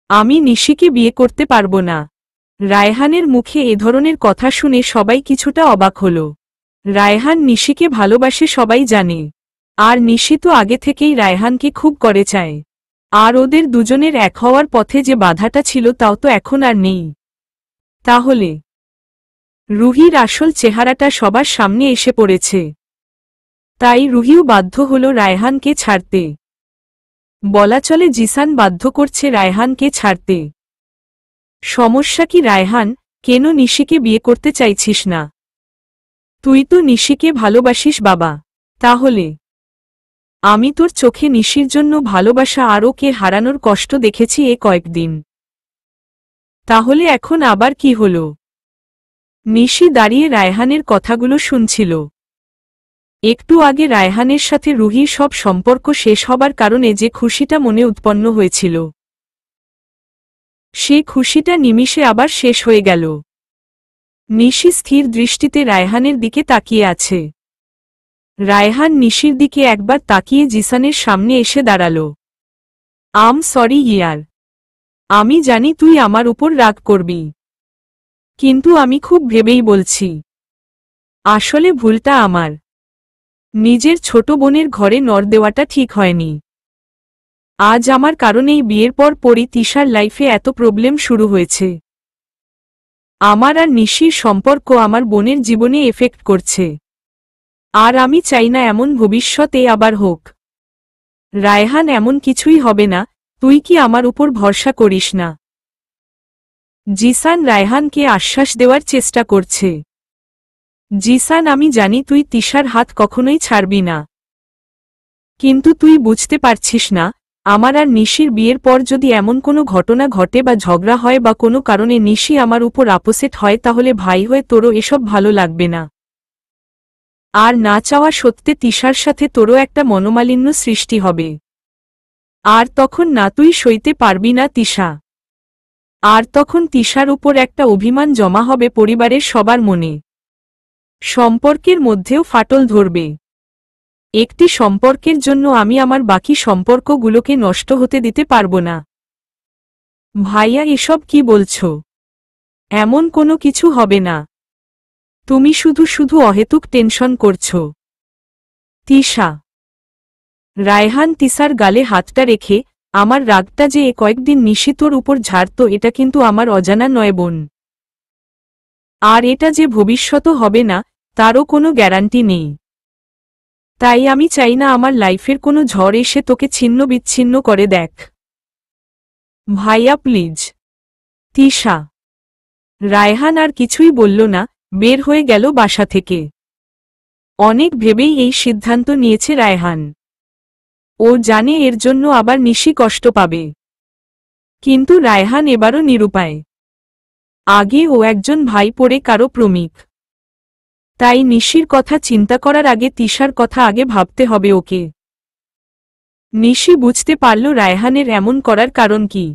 আমি নিশিকে বিয়ে করতে পারবো না। রায়হানের মুখে এ ধরনের কথা শুনে সবাই কিছুটা অবাক হল। রায়হান নিশিকে ভালোবাসে সবাই জানে, আর নিশি তো আগে থেকেই রায়হানকে খুব করে চায়। আর ওদের দুজনের এক হওয়ার পথে যে বাধাটা ছিল তাও তো এখন আর নেই। তাহলে রুহির আসল চেহারাটা সবার সামনে এসে পড়েছে। তাই রুহিও বাধ্য হল রায়হানকে ছাড়তে। বলা চলে জিসান বাধ্য করছে রায়হানকে ছাড়তে। সমস্যা কি রায়হান, কেন নিশিকে বিয়ে করতে চাইছিস না? তুই তো নিশিকে ভালোবাসিস বাবা। তাহলে আমি তোর চোখে নিশির জন্য ভালোবাসা আর ওকে হারানোর কষ্ট দেখেছি এ কয়েকদিন। তাহলে এখন আবার কি হলো? নিশি দাঁড়িয়ে রায়হানের কথাগুলো শুনছিল। একটু আগে রায়হানের সাথে রুহির সব সম্পর্ক শেষ হবার কারণে যে খুশিটা মনে উৎপন্ন হয়েছিল, সে খুশিটা নিমিষে আবার শেষ হয়ে গেল। নিশি স্থির দৃষ্টিতে রায়হানের দিকে তাকিয়ে আছে। রায়হান নিশির দিকে একবার তাকিয়ে জিসানের সামনে এসে দাঁড়াল। সরি ইয়ার, আমি জানি তুই আমার উপর রাগ করবি, কিন্তু আমি খুব ভেবেই বলছি। আসলে ভুলটা আমার। নিজের ছোট বোনের ঘরে নড় দেওয়াটা ঠিক হয়নি। আজ আমার কারণেই বিয়ের পর পরই তিশার লাইফে এত প্রবলেম শুরু হয়েছে। আমার আর নিশির সম্পর্ক আমার বোনের জীবনে এফেক্ট করছে, আর আমি চাই না এমন ভবিষ্যতে আবার হোক। রায়হান, এমন কিছুই হবে না, তুই কি আমার উপর ভরসা করিস না? জিসান রায়হানকে আশ্বাস দেওয়ার চেষ্টা করছে। জিসান, আমি জানি তুই তিশার হাত কখনোই ছাড়বি না, কিন্তু তুই বুঝতে পারছিস না, আমার আর নিশির বিয়ের পর যদি এমন কোনো ঘটনা ঘটে বা ঝগড়া হয় বা কোনো কারণে নিশি আমার উপর আপসেট হয়, তাহলে ভাই হয়ে তোরও এসব ভালো লাগবে না। আর না চাওয়া সত্ত্বে তিশার সাথে তোরও একটা মনোমালিন্য সৃষ্টি হবে। আর তখন না তুই সইতে পারবি না তিশা। আর তখন তিশার উপর একটা অভিমান জমা হবে পরিবারের সবার মনে। সম্পর্কের মধ্যেও ফাটল ধরবে। একটি সম্পর্কের জন্য আমি আমার বাকি সম্পর্কগুলোকে নষ্ট হতে দিতে পারব না। ভাইয়া, এসব কি বলছো? এমন কোনো কিছু হবে না। তুমি শুধু শুধু অহেতুক টেনশন করছো। তিশা। রায়হান তিশার গালে হাতটা রেখে, আমার রাগটা যে এ কয়েকদিন নিশি তোর উপর ঝাড়ত এটা কিন্তু আমার অজানা নয় বোন। আর এটা যে ভবিষ্যৎ হবে না তারও কোনো গ্যারান্টি নেই। তাই আমি চাই না আমার লাইফের কোনো ঝড় এসে তোকে ছিন্ন বিচ্ছিন্ন করে দেখ। ভাইয়া প্লিজ। তিশা। রায়হান আর কিছুই বলল না, বের হয়ে গেল বাসা থেকে। অনেক ভেবেই এই সিদ্ধান্ত নিয়েছে রায়হান। ও জানে এর জন্য আবার নিশি কষ্ট পাবে। কিন্তু রায়হান এবারও নিরুপায়। আগে ও একজন ভাই পড়ে কারো প্রেমিক। তাই নিশির কথা চিন্তা করার আগে তিশার কথা আগে ভাবতে হবে ওকে। নিশি বুঝতে পারল রায়হানের এমন করার কারণ কি।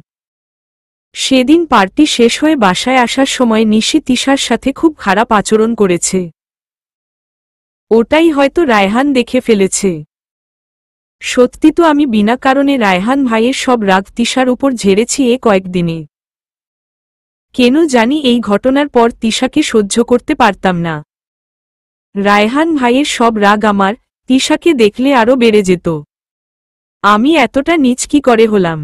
সেদিন পার্টি শেষ হয়ে বাসায় আসার সময় নিশি তিশার সাথে খুব খারাপ আচরণ করেছে। ওটাই হয়তো রায়হান দেখে ফেলেছে। সত্যি তো আমি বিনা কারণে রায়হান ভাইয়ের সব রাগ তিশার উপর ঝেড়েছি এ কয়েকদিনে। কেন জানি এই ঘটনার পর তিশাকে সহ্য করতে পারতাম না। রায়হান ভাইয়ের সব রাগ আমার তিশাকে দেখলে আরও বেড়ে যেত। আমি এতটা নীচ কি করে হলাম?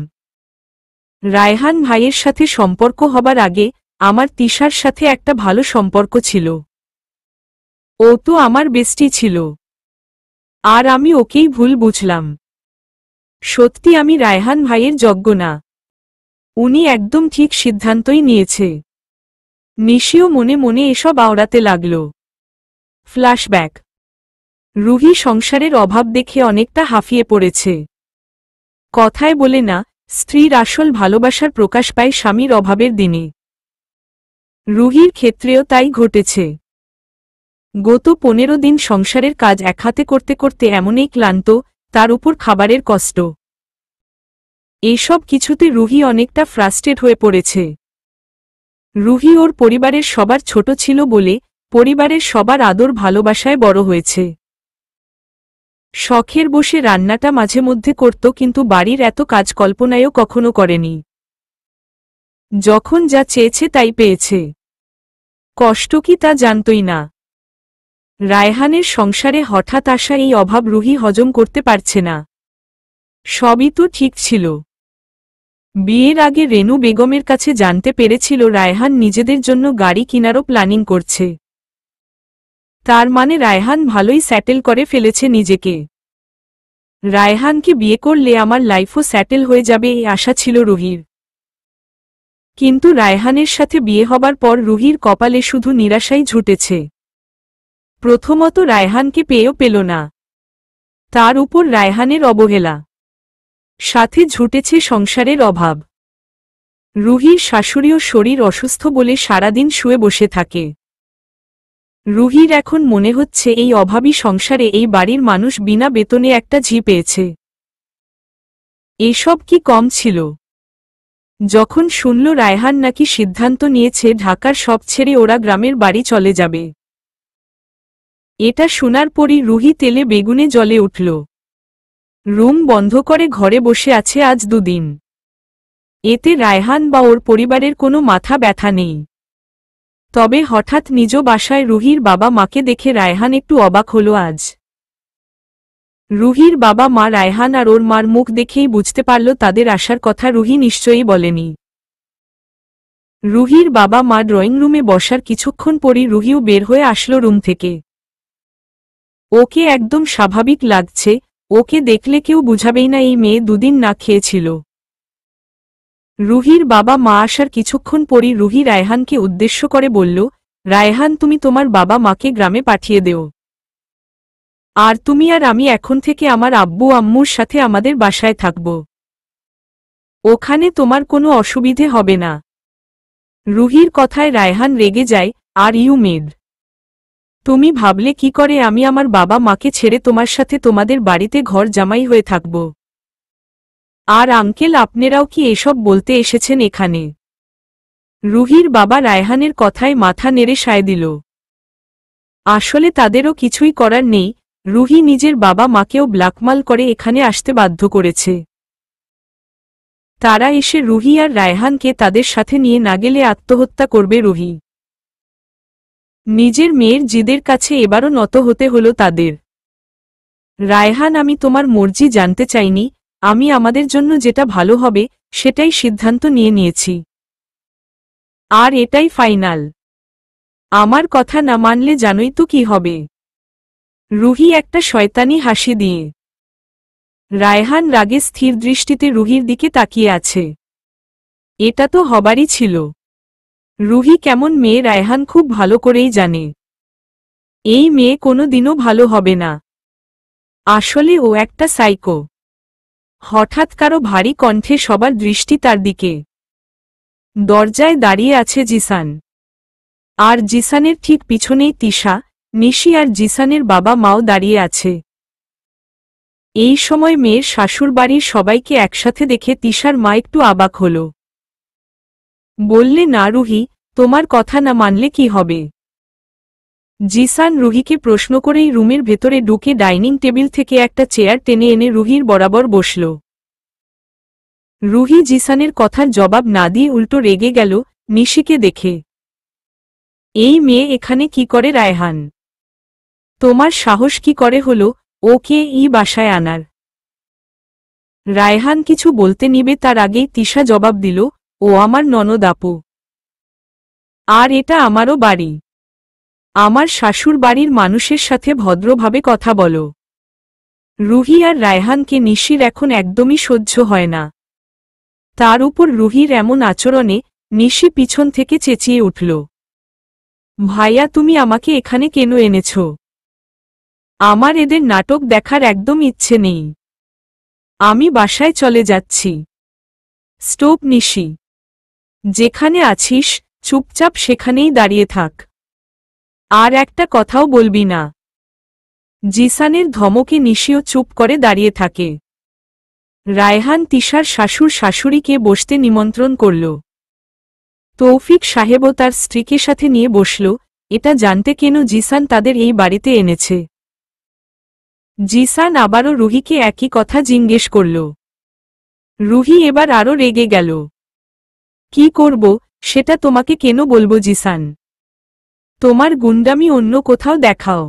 রায়হান ভাইয়ের সাথে সম্পর্ক হবার আগে আমার তিশার সাথে একটা ভালো সম্পর্ক ছিল। ও তো আমার বেস্টি ছিল, আর আমি ওকেই ভুল বুঝলাম। সত্যি আমি রায়হান ভাইয়ের যোগ্য না। উনি একদম ঠিক সিদ্ধান্তই নিয়েছে। নিশিও মনে মনে এসব আওড়াতে লাগল। ফ্ল্যাশব্যাক। রুহি সংসারের অভাব দেখে অনেকটা হাঁফিয়ে পড়েছে। কথায় বলে না, স্ত্রীর আসল ভালোবাসার প্রকাশ পায় স্বামীর অভাবের দিনে। রুহির ক্ষেত্রেও তাই ঘটেছে। গত 15 দিন সংসারের কাজ এক হাতে করতে করতে এমনই ক্লান্ত, তার উপর খাবারের কষ্ট। এসব কিছুতে রুহি অনেকটা ফ্রাস্ট্রেট হয়ে পড়েছে। রুহি ওর পরিবারের সবার ছোট ছিল বলে পরিবারের সবার আদর ভালোবাসায় বড় হয়েছে। শখের বসে রান্নাটা মাঝে মধ্যে করত, কিন্তু বাড়ির এত কাজ কল্পনায়ও কখনো করেনি। যখন যা চেয়েছে তাই পেয়েছে। কষ্ট কি তা জানতই না। রায়হানের সংসারে হঠাৎ আসা এই অভাব রুহি হজম করতে পারছে না। সবই তো ঠিক ছিল। বিয়ের আগে রেনু বেগমের কাছে জানতে পেরেছিল রায়হান নিজেদের জন্য গাড়ি কেনারও প্ল্যানিং করছে। তার মানে রায়হান ভালোই সেটেল করে ফেলেছে নিজেকে। রায়হানকে বিয়ে করলে আমার লাইফও সেটেল হয়ে যাবে এই আশা ছিল রুহির। কিন্তু রায়হানের সাথে বিয়ে হবার পর রুহির কপালে শুধু নিরাশাই ঝুটেছে। প্রথমত রায়হানকে পেয়েও পেল না, তার উপর রায়হানের অবহেলা, সাথে ঝুটেছে সংসারের অভাব। রুহির শাশুড়িও শরীর অসুস্থ বলে সারাদিন শুয়ে বসে থাকে। রুহির এখন মনে হচ্ছে এই অভাবী সংসারে এই বাড়ির মানুষ বিনা বেতনে একটা ঝি পেয়েছে। এসব কি কম ছিল? যখন শুনল রায়হান নাকি সিদ্ধান্ত নিয়েছে ঢাকার সব ছেড়ে ওরা গ্রামের বাড়ি চলে যাবে, এটা শোনার পরই রুহি তেলে বেগুনে জ্বলে উঠল। রুম বন্ধ করে ঘরে বসে আছে আজ 2 দিন। এতে রায়হান বা ওর পরিবারের কোনো মাথা ব্যথা নেই। তবে হঠাৎ নিজ বাসায় রুহির বাবা মাকে দেখে রায়হান একটু অবাক হল আজ। রুহির বাবা মা রায়হান আর ওর মার মুখ দেখেই বুঝতে পারল তাদের আসার কথা রুহি নিশ্চয়ই বলেনি। রুহির বাবা মা ড্রয়িং রুমে বসার কিছুক্ষণ পরই রুহিও বের হয়ে আসলো রুম থেকে। ওকে একদম স্বাভাবিক লাগছে, ওকে দেখলে কেউ বুঝাবেই না এই মেয়ে 2 দিন না খেয়েছিল। রুহির বাবা মা আসার কিছুক্ষণ পরই রুহি রায়হানকে উদ্দেশ্য করে বলল, রায়হান তুমি তোমার বাবা মাকে গ্রামে পাঠিয়ে দেও। আর তুমি আর আমি এখন থেকে আমার আব্বু আম্মুর সাথে আমাদের বাসায় থাকব। ওখানে তোমার কোনো অসুবিধে হবে না। রুহির কথায় রায়হান রেগে যায়, আর ইউ মেড, তুমি ভাবলে কি করে আমি আমার বাবা মাকে ছেড়ে তোমার সাথে তোমাদের বাড়িতে ঘর জামাই হয়ে থাকব? আর আঙ্কেল আপনারাও কি এসব বলতে এসেছেন এখানে? রুহির বাবা রায়হানের কথায় মাথা নেড়ে সায় দিল। আসলে তাদেরও কিছুই করার নেই, রুহি নিজের বাবা মাকেও ব্ল্যাকমেল করে এখানে আসতে বাধ্য করেছে। তারা এসে রুহি আর রায়হানকে তাদের সাথে নিয়ে না গেলে আত্মহত্যা করবে রুহি। নিজের মেয়ের জিদের কাছে এবারও নত হতে হলো তাদের। রায়হান আমি তোমার মর্জি জানতে চাইনি, আমি আমাদের জন্য যেটা ভালো হবে সেটাই সিদ্ধান্ত নিয়েছি। আর এটাই ফাইনাল। আমার কথা না মানলে জানোই তো কি হবে। রুহি একটা শয়তানি হাসি দিয়ে। রায়হান রাগে স্থির দৃষ্টিতে রুহির দিকে তাকিয়ে আছে। এটা তো হবারই ছিল। রুহি কেমন মেয়ে রায়হান খুব ভালো করেই জানে। এই মেয়ে কোনো দিনও ভালো হবে না। আসলে ও একটা সাইকো। হঠাৎ কারো ভারী কণ্ঠে সবার দৃষ্টি তার দিকে। দরজায় দাঁড়িয়ে আছে জিসান। আর জিসানের ঠিক পিছনেই তিশা, নিশি আর জিসানের বাবা মাও দাঁড়িয়ে আছে। এই সময় মেয়ের শ্বশুরবাড়ির সবাইকে একসাথে দেখে তিশার মা একটু অবাক হল। বললে, না রুহি, তোমার কথা না মানলে কি হবে? জিসান রুহিকে প্রশ্ন করেই রুমের ভেতরে ঢুকে ডাইনিং টেবিল থেকে একটা চেয়ার টেনে এনে রুহির বরাবর বসল। রুহি জিসানের কথার জবাব না দিয়ে উল্টো রেগে গেল নিশিকে দেখে। এই মেয়ে এখানে কি করে রায়হান? তোমার সাহস কি করে হলো ওকে এই বাসায় আনার? রায়হান কিছু বলতে নিবে তার আগেই তিশা জবাব দিল, ও আমার ননদ আপু। আর এটা আমারও বাড়ি। আমার শাশুর বাড়ির মানুষের সাথে ভদ্রভাবে কথা বলো। রুহি আর রায়হানকে নিশির এখন একদমই সহ্য হয় না। তার উপর রুহির এমন আচরণে নিশি পিছন থেকে চেঁচিয়ে উঠল, ভাইয়া তুমি আমাকে এখানে কেন এনেছ? আমার এদের নাটক দেখার একদম ইচ্ছে নেই। আমি বাসায় চলে যাচ্ছি। স্টপ নিশি, যেখানে আছিস চুপচাপ সেখানেই দাঁড়িয়ে থাক। আর একটা কথাও বলবি না। জিসানের ধমকে নিশিও চুপ করে দাঁড়িয়ে থাকে। রায়হান তিশার শ্বশুর শাশুড়িকে বসতে নিমন্ত্রণ করল। তৌফিক সাহেবও তার স্ত্রীকে সাথে নিয়ে বসল, এটা জানতে কেন জিসান তাদের এই বাড়িতে এনেছে। জিসান আবারও রুহিকে একই কথা জিজ্ঞেস করল। রুহি এবার আরও রেগে গেল। কি করব সেটা তোমাকে কেন বলবো জিসান? তোমার গুন্ডামি অন্য কোথাও দেখাও।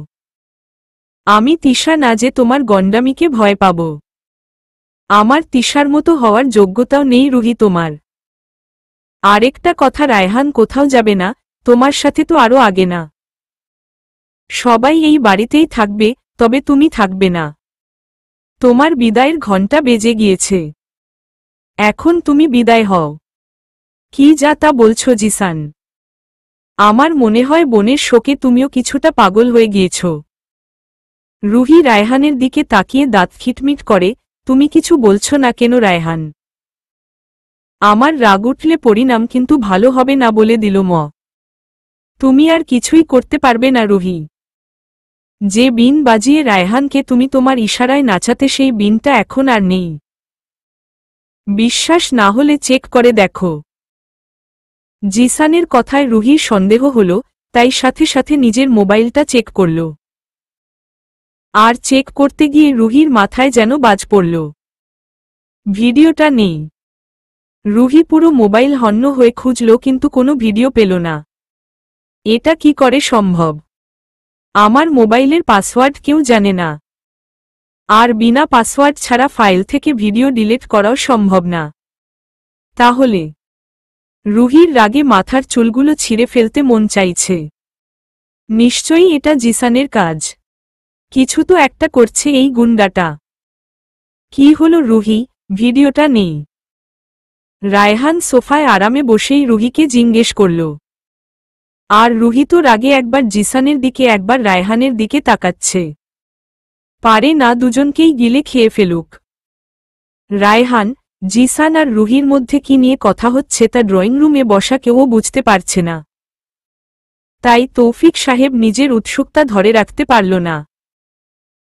আমি তিশা না যে তোমার গন্ডামিকে ভয় পাব। আমার তিশার মতো হওয়ার যোগ্যতাও নেই রুহি তোমার। আরেকটা কথা, রায়হান কোথাও যাবে না, তোমার সাথে তো আরও আগে না। সবাই এই বাড়িতেই থাকবে, তবে তুমি থাকবে না। তোমার বিদায়ের ঘণ্টা বেজে গিয়েছে। এখন তুমি বিদায় হও। কি যা তা বলছো জিসান? আমার মনে হয় বোনের শোকে তুমিও কিছুটা পাগল হয়ে গিয়েছ। রুহি রায়হানের দিকে তাকিয়ে দাঁত খিটমিট করে, তুমি কিছু বলছো না কেন রায়হান? আমার রাগ উঠলে পরিণাম কিন্তু ভালো হবে না বলে দিল ম। তুমি আর কিছুই করতে পারবে না রুহি। যে বিন বাজিয়ে রায়হানকে তুমি তোমার ইশারায় নাচাতে, সেই বিনটা এখন আর নেই। বিশ্বাস না হলে চেক করে দেখো। জিসানের কথায় রুহির সন্দেহ হল, তাই সাথে সাথে নিজের মোবাইলটা চেক করল। আর চেক করতে গিয়ে রুহির মাথায় যেন বাজ পড়ল। ভিডিওটা নেই। রুহি পুরো মোবাইল হন্য হয়ে খুঁজল কিন্তু কোনো ভিডিও পেল না। এটা কি করে সম্ভব? আমার মোবাইলের পাসওয়ার্ড কেউ জানে না। আর বিনা পাসওয়ার্ড ছাড়া ফাইল থেকে ভিডিও ডিলিট করাও সম্ভব না। তাহলে রুহির রাগে মাথার চুলগুলো ছিঁড়ে ফেলতে মন চাইছে। নিশ্চয়ই এটা জিসানের কাজ। কিছু তো একটা করছে এই গুন্ডাটা। কি হলো রুহি, ভিডিওটা নেই? রায়হান সোফায় আরামে বসেই রুহিকে জিজ্ঞেস করল। আর রুহি তো রাগে একবার জিসানের দিকে একবার রায়হানের দিকে তাকাচ্ছে। পারে না দুজনকেই গিলে খেয়ে ফেলুক। রায়হান, জিসান আর রুহির মধ্যে কি নিয়ে কথা হচ্ছে তা ড্রয়িং রুমে বসা কেউও বুঝতে পারছে না। তাই তৌফিক সাহেব নিজের উৎসুকতা ধরে রাখতে পারল না।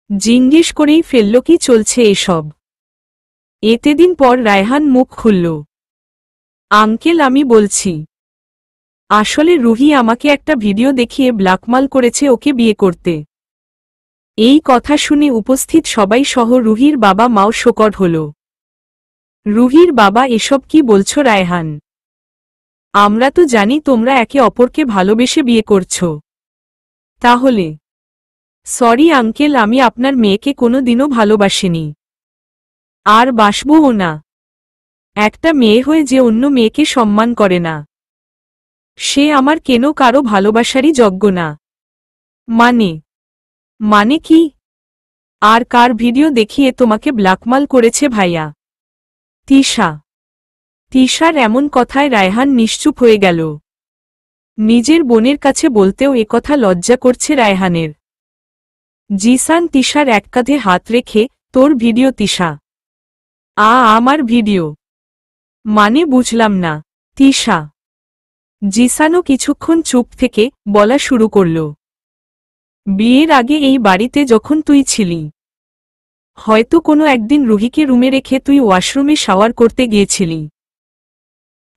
জিজ্ঞেস করেই ফেলল, কি চলছে এসব? এতদিন পর রায়হান মুখ খুলল। আঙ্কেল, আমি বলছি, আসলে রুহি আমাকে একটা ভিডিও দেখিয়ে ব্ল্যাকমেল করেছে ওকে বিয়ে করতে। এই কথা শুনে উপস্থিত সবাই সহ রুহির বাবা মাও শোকড হল। রুহির বাবা, এসব কি বলছো রায়হান? আমরা তো জানি তোমরা একে অপরকে ভালোবেসে বিয়ে করছো। তাহলে? সরি আঙ্কেল, আমি আপনার মেয়েকে কোনো দিনও ভালোবাসিনি, আর বাসবও না। একটা মেয়ে হয়ে যে অন্য মেয়েকে সম্মান করে না, সে আমার কেন কারো ভালোবাসারই যোগ্য না। মানে কি? আর কার ভিডিও দেখিয়ে তোমাকে ব্ল্যাকমেল করেছে ভাইয়া? তিশার এমন কথায় রায়হান নিশ্চুপ হয়ে গেল। নিজের বোনের কাছে বলতেও একথা লজ্জা করছে রায়হানের। জিসান তিশার এক কাঁধে হাত রেখে, তোর ভিডিও তিশা? আমার ভিডিও? মানে বুঝলাম না। তিশা। জিসানও কিছুক্ষণ চুপ থেকে বলা শুরু করল। বিয়ের আগে এই বাড়িতে যখন তুই ছিলি, হয়তো কোনো একদিন রুহিকে রুমে রেখে তুই ওয়াশরুমে শাওয়ার করতে গিয়েছিলি।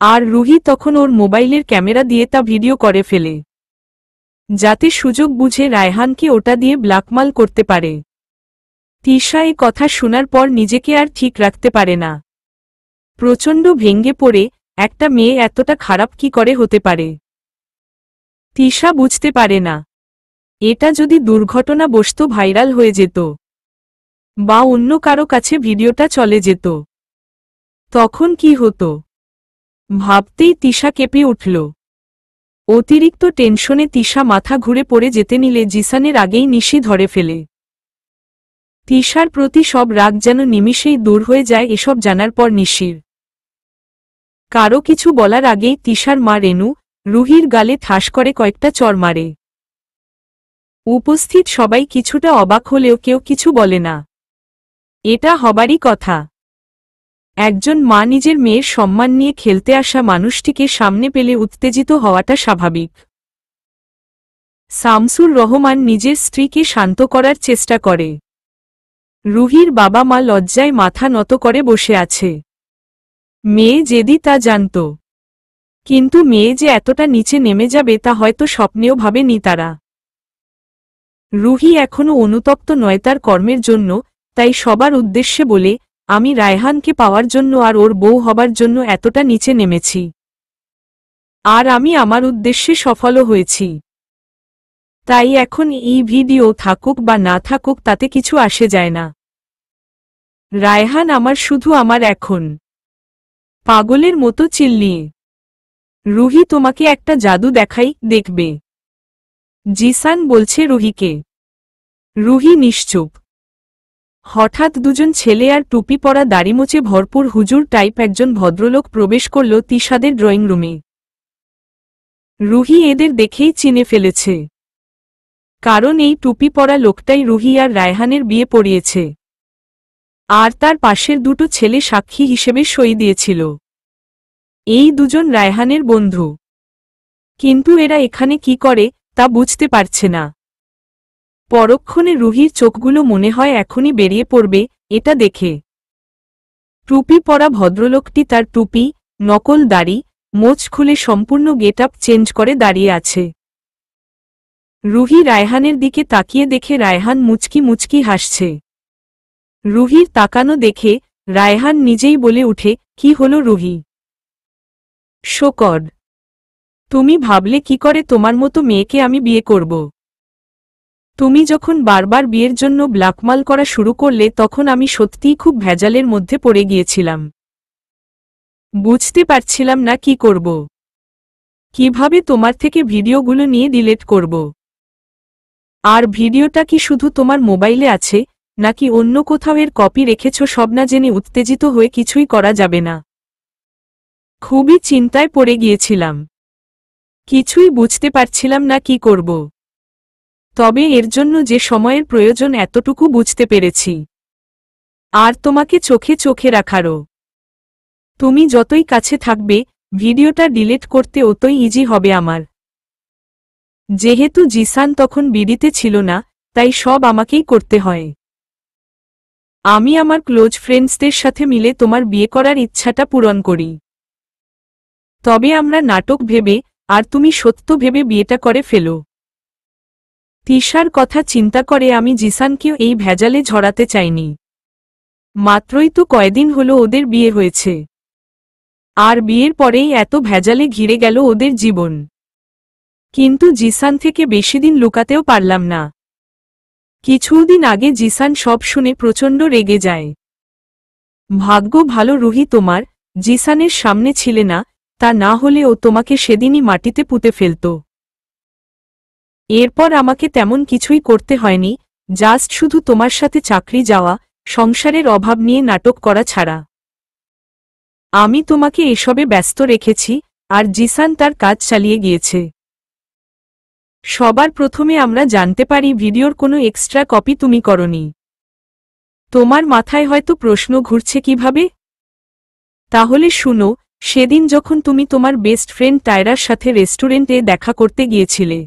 আর রুহি তখন ওর মোবাইলের ক্যামেরা দিয়ে তা ভিডিও করে ফেলে, যাতে সুযোগ বুঝে রায়হানকে ওটা দিয়ে ব্ল্যাকমেল করতে পারে। তিশা এই কথা শোনার পর নিজেকে আর ঠিক রাখতে পারে না। প্রচণ্ড ভেঙে পড়ে, একটা মেয়ে এতটা খারাপ কি করে হতে পারে? তিশা বুঝতে পারে না, এটা যদি দুর্ঘটনাবশত ভাইরাল হয়ে যেত বা অন্য কারো কাছে ভিডিওটা চলে যেত, তখন কি হতো? ভাবতেই তিশা কেঁপে উঠল। অতিরিক্ত টেনশনে তিশা মাথা ঘুরে পড়ে যেতে নিলে জিসানের আগেই নিশি ধরে ফেলে। তিশার প্রতি সব রাগ যেন নিমিষেই দূর হয়ে যায় এসব জানার পর নিশির। কারো কিছু বলার আগেই তিশার মা রেনু রুহির গালে ঠাস করে কয়েকটা চড় মারে। উপস্থিত সবাই কিছুটা অবাক হলেও কেউ কিছু বলে না। এটা হবারই কথা। একজন মা নিজের মেয়ের সম্মান নিয়ে খেলতে আসা মানুষটিকে সামনে পেলে উত্তেজিত হওয়াটা স্বাভাবিক। শামসুর রহমান নিজের স্ত্রীকে শান্ত করার চেষ্টা করে। রুহির বাবা মা লজ্জায় মাথা নত করে বসে আছে। মেয়ে জেদি তা জানত, কিন্তু মেয়ে যে এতটা নিচে নেমে যাবে তা হয়তো স্বপ্নেও ভাবেনি তারা। রুহি এখনও অনুতপ্ত নয় তার কর্মের জন্য, তাই সবার উদ্দেশ্যে বলে, আমি রায়হানকে পাওয়ার জন্য আর ওর বউ হবার জন্য এতটা নিচে নেমেছি। আর আমি আমার উদ্দেশ্যে সফলও হয়েছি। তাই এখন এই ভিডিও থাকুক বা না থাকুক তাতে কিছু আসে যায় না। রায়হান আমার শুধু আমার এখন। পাগলের মতো চিল্লিয়ে, রুহি তোমাকে একটা জাদু দেখাই, দেখবে। জিসান বলছে রুহিকে। রুহি নিশ্চুপ। হঠাৎ দুজন ছেলে আর টুপি পরা দাড়িমোচে ভরপুর হুজুর টাইপ একজন ভদ্রলোক প্রবেশ করল তিশাদের ড্রয়িং রুমে। রুহি এদের দেখেই চিনে ফেলেছে, কারণ এই টুপি পরা লোকটাই রুহি আর রায়হানের বিয়ে পড়িয়েছে। আর তার পাশের দুটো ছেলে সাক্ষী হিসেবে সই দিয়েছিল। এই দুজন রায়হানের বন্ধু। কিন্তু এরা এখানে কি করে তা বুঝতে পারছে না। পরক্ষণে রুহির চোখগুলো মনে হয় এখনই বেরিয়ে পড়বে এটা দেখে। টুপি পরা ভদ্রলোকটি তার টুপি, নকল দাড়ি, মোচ খুলে সম্পূর্ণ গেটআপ চেঞ্জ করে দাঁড়িয়ে আছে। রুহি রায়হানের দিকে তাকিয়ে দেখে রায়হান মুচকি মুচকি হাসছে। রুহির তাকানো দেখে রায়হান নিজেই বলে উঠে, কি হলো রুহি? শোকড, তুমি ভাবলে কি করে তোমার মতো মেয়েকে আমি বিয়ে করব? তুমি যখন বারবার বিয়ের জন্য ব্ল্যাকমেল করা শুরু করলে তখন আমি সত্যিই খুব ভেজালের মধ্যে পড়ে গিয়েছিলাম। বুঝতে পারছিলাম না কি করব, কিভাবে তোমার থেকে ভিডিওগুলো নিয়ে ডিলিট করব। আর ভিডিওটা কি শুধু তোমার মোবাইলে আছে নাকি অন্য কোথাও এর কপি রেখেছ সব না জেনে উত্তেজিত হয়ে কিছুই করা যাবে না। খুবই চিন্তায় পড়ে গিয়েছিলাম, কিছুই বুঝতে পারছিলাম না কি করব। তবে এর জন্য যে সময়ের প্রয়োজন এতটুকু বুঝতে পেরেছি। আর তোমাকে চোখে চোখে রাখারও। তুমি যতই কাছে থাকবে ভিডিওটা ডিলিট করতে অতই ইজি হবে আমার। যেহেতু জিসান তখন বিড়িতে ছিল না তাই সব আমাকেই করতে হয়। আমি আমার ক্লোজ ফ্রেন্ডসদের সাথে মিলে তোমার বিয়ে করার ইচ্ছাটা পূরণ করি। তবে আমরা নাটক ভেবে আর তুমি সত্য ভেবে বিয়েটা করে ফেলো। তিশার কথা চিন্তা করে আমি জিসানকেও এই ভেজালে ঝরাতে চাইনি। মাত্রই তো কয়দিন হলো ওদের বিয়ে হয়েছে। আর বিয়ের পরেই এত ভেজালে ঘিরে গেল ওদের জীবন। কিন্তু জিসান থেকে বেশিদিন লুকাতেও পারলাম না। কিছুদিন আগে জিসান সব শুনে প্রচণ্ড রেগে যায়। ভাগ্য ভালো রুহি তোমার জিসানের সামনে ছিলে না, তা না হলে ও তোমাকে সেদিনই মাটিতে পুঁতে ফেলত। এরপর আমাকে তেমন কিছুই করতে হয়নি, জাস্ট শুধু তোমার সাথে চাকরি যাওয়া, সংসারের অভাব নিয়ে নাটক করা ছাড়া। আমি তোমাকে এসবে ব্যস্ত রেখেছি আর জিসান তার কাজ চালিয়ে গিয়েছে। সবার প্রথমে আমরা জানতে পারি ভিডিওর কোনো এক্সট্রা কপি তুমি করনি। তোমার মাথায় হয়তো প্রশ্ন ঘুরছে কিভাবে? তাহলে শুনো, সেদিন যখন তুমি তোমার বেস্ট ফ্রেন্ড টায়রার সাথে রেস্টুরেন্টে দেখা করতে গিয়েছিলে,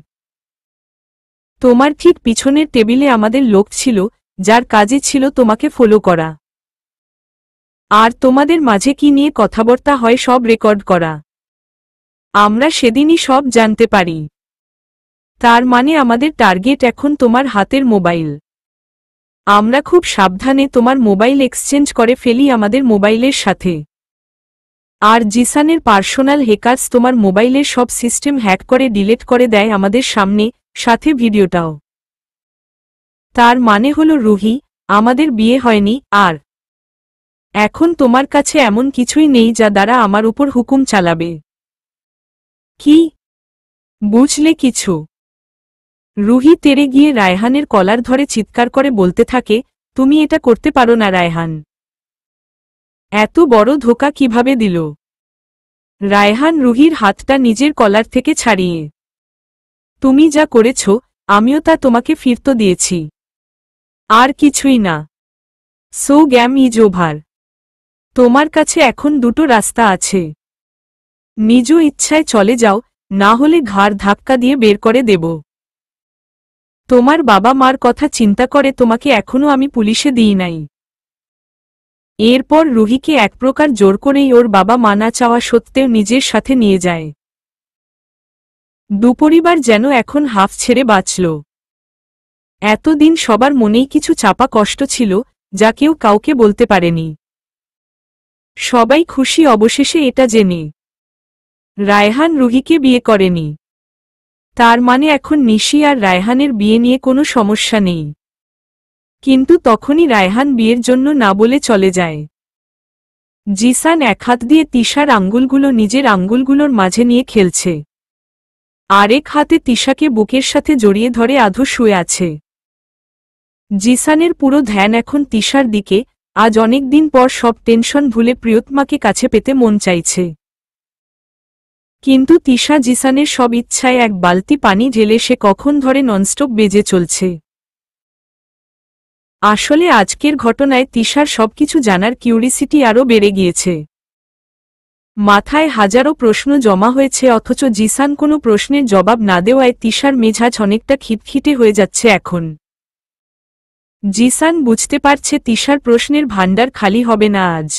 তোমার ঠিক পিছনের টেবিলে আমাদের লোক ছিল যার কাজে ছিল তোমাকে ফলো করা। আর তোমাদের মাঝে কি নিয়ে কথাবার্তা হয় সব রেকর্ড করা। আমরা সেদিনই সব জানতে পারি। তার মানে আমাদের টার্গেট এখন তোমার হাতের মোবাইল। আমরা খুব সাবধানে তোমার মোবাইল এক্সচেঞ্জ করে ফেলি আমাদের মোবাইলের সাথে। আর জিসানের পার্সোনাল হ্যাকার্স তোমার মোবাইলের সব সিস্টেম হ্যাক করে ডিলিট করে দেয় আমাদের সামনে, সাথে ভিডিওটাও। তার মানে হলো রুহি, আমাদের বিয়ে হয়নি আর এখন তোমার কাছে এমন কিছুই নেই যা দ্বারা আমার উপর হুকুম চালাবে। কি বুঝলে কিছু? রুহি তেড়ে গিয়ে রায়হানের কলার ধরে চিৎকার করে বলতে থাকে, তুমি এটা করতে পারো না রায়হান। এত বড় ধোঁকা কিভাবে দিল? রায়হান রুহির হাতটা নিজের কলার থেকে ছাড়িয়ে, তুমি যা করেছ আমিও তা তোমাকে ফিরত দিয়েছি। আর কিছুই না। So গ্যাম is over. তোমার কাছে এখন দুটো রাস্তা আছে। নিজ ইচ্ছায় চলে যাও, না হলে ঘাড় ধাক্কা দিয়ে বের করে দেব। তোমার বাবা মার কথা চিন্তা করে তোমাকে এখনো আমি পুলিশে দিই নাই। এরপর রুহিকে এক প্রকার জোর করেই ওর বাবা মা না চাওয়া সত্ত্বেও নিজের সাথে নিয়ে যায়। দুপরিবার যেন এখন হাফ ছেড়ে বাঁচল। এতদিন সবার মনেই কিছু চাপা কষ্ট ছিল যা কেউ কাউকে বলতে পারেনি। সবাই খুশি অবশেষে এটা জেনে। রায়হান রুহিকে বিয়ে করেনি। তার মানে এখন নিশি আর রায়হানের বিয়ে নিয়ে কোনো সমস্যা নেই। কিন্তু তখনই রায়হান বিয়ের জন্য না বলে চলে যায়। জিসান এক হাত দিয়ে তিশার আঙ্গুলগুলো নিজের আঙ্গুলগুলোর মাঝে নিয়ে খেলছে। আরেক হাতে তিশাকে বুকের সাথে জড়িয়ে ধরে আধো শুয়ে আছে। জিসানের পুরো ধ্যান এখন তিশার দিকে। আজ অনেক দিন পর সব টেনশন ভুলে প্রিয়তমাকে কাছে পেতে মন চাইছে। কিন্তু তিশা জিসানের সব ইচ্ছায় এক বালতি পানি ঢেলে সে কখন ধরে ননস্টপ বেজে চলছে। আসলে আজকের ঘটনায় তিশার সবকিছু জানার কিউরিসিটি আরও বেড়ে গিয়েছে। মাথায় হাজারো প্রশ্ন জমা হয়েছে, অথচ জিসান কোনো প্রশ্নের জবাব না দেওয়ায় তিশার মেজাজ অনেকটা খিটখিটে হয়ে যাচ্ছে এখন। জিসান বুঝতে পারছে তিশার প্রশ্নের ভাণ্ডার খালি হবে না আজ।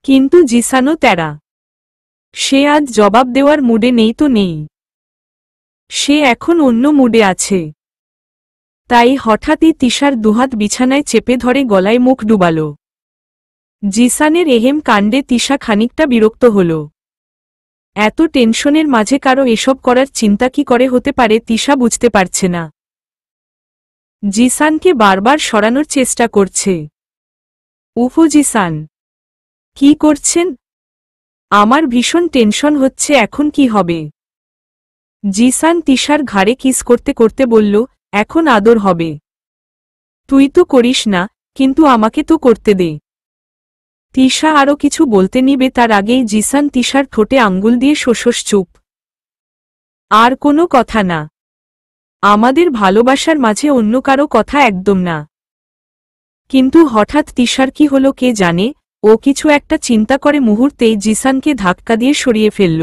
কিন্তু জিসানও তেরা। সে আজ জবাব দেওয়ার মুডে নেই তো নেই। সে এখন অন্য মুডে আছে। তাই হঠাৎই তিশার দুহাত বিছানায় চেপে ধরে গলায় মুখ ডুবাল। জিসানের এহেম কাণ্ডে তিশা খানিকটা বিরক্ত হল। এত টেনশনের মাঝে কারো এসব করার চিন্তা কি করে হতে পারে তিশা বুঝতে পারছে না। জিসানকে বারবার সরানোর চেষ্টা করছে। উফো জিসান, কি করছেন? আমার ভীষণ টেনশন হচ্ছে, এখন কি হবে? জিসান তিশার ঘাড়ে কিস করতে করতে বলল, এখন আদর হবে। তুই তো করিস না, কিন্তু আমাকে তো করতে দে। তিশা আরও কিছু বলতে নিবে তার আগেই জিসান তিশার ঠোঁটে আঙ্গুল দিয়ে শোষস চুপ। আর কোনো কথা না। আমাদের ভালোবাসার মাঝে অন্য কারো কথা একদম না। কিন্তু হঠাৎ তিশার কি হলো কে জানে, ও কিছু একটা চিন্তা করে মুহূর্তেই জিসানকে ধাক্কা দিয়ে সরিয়ে ফেলল।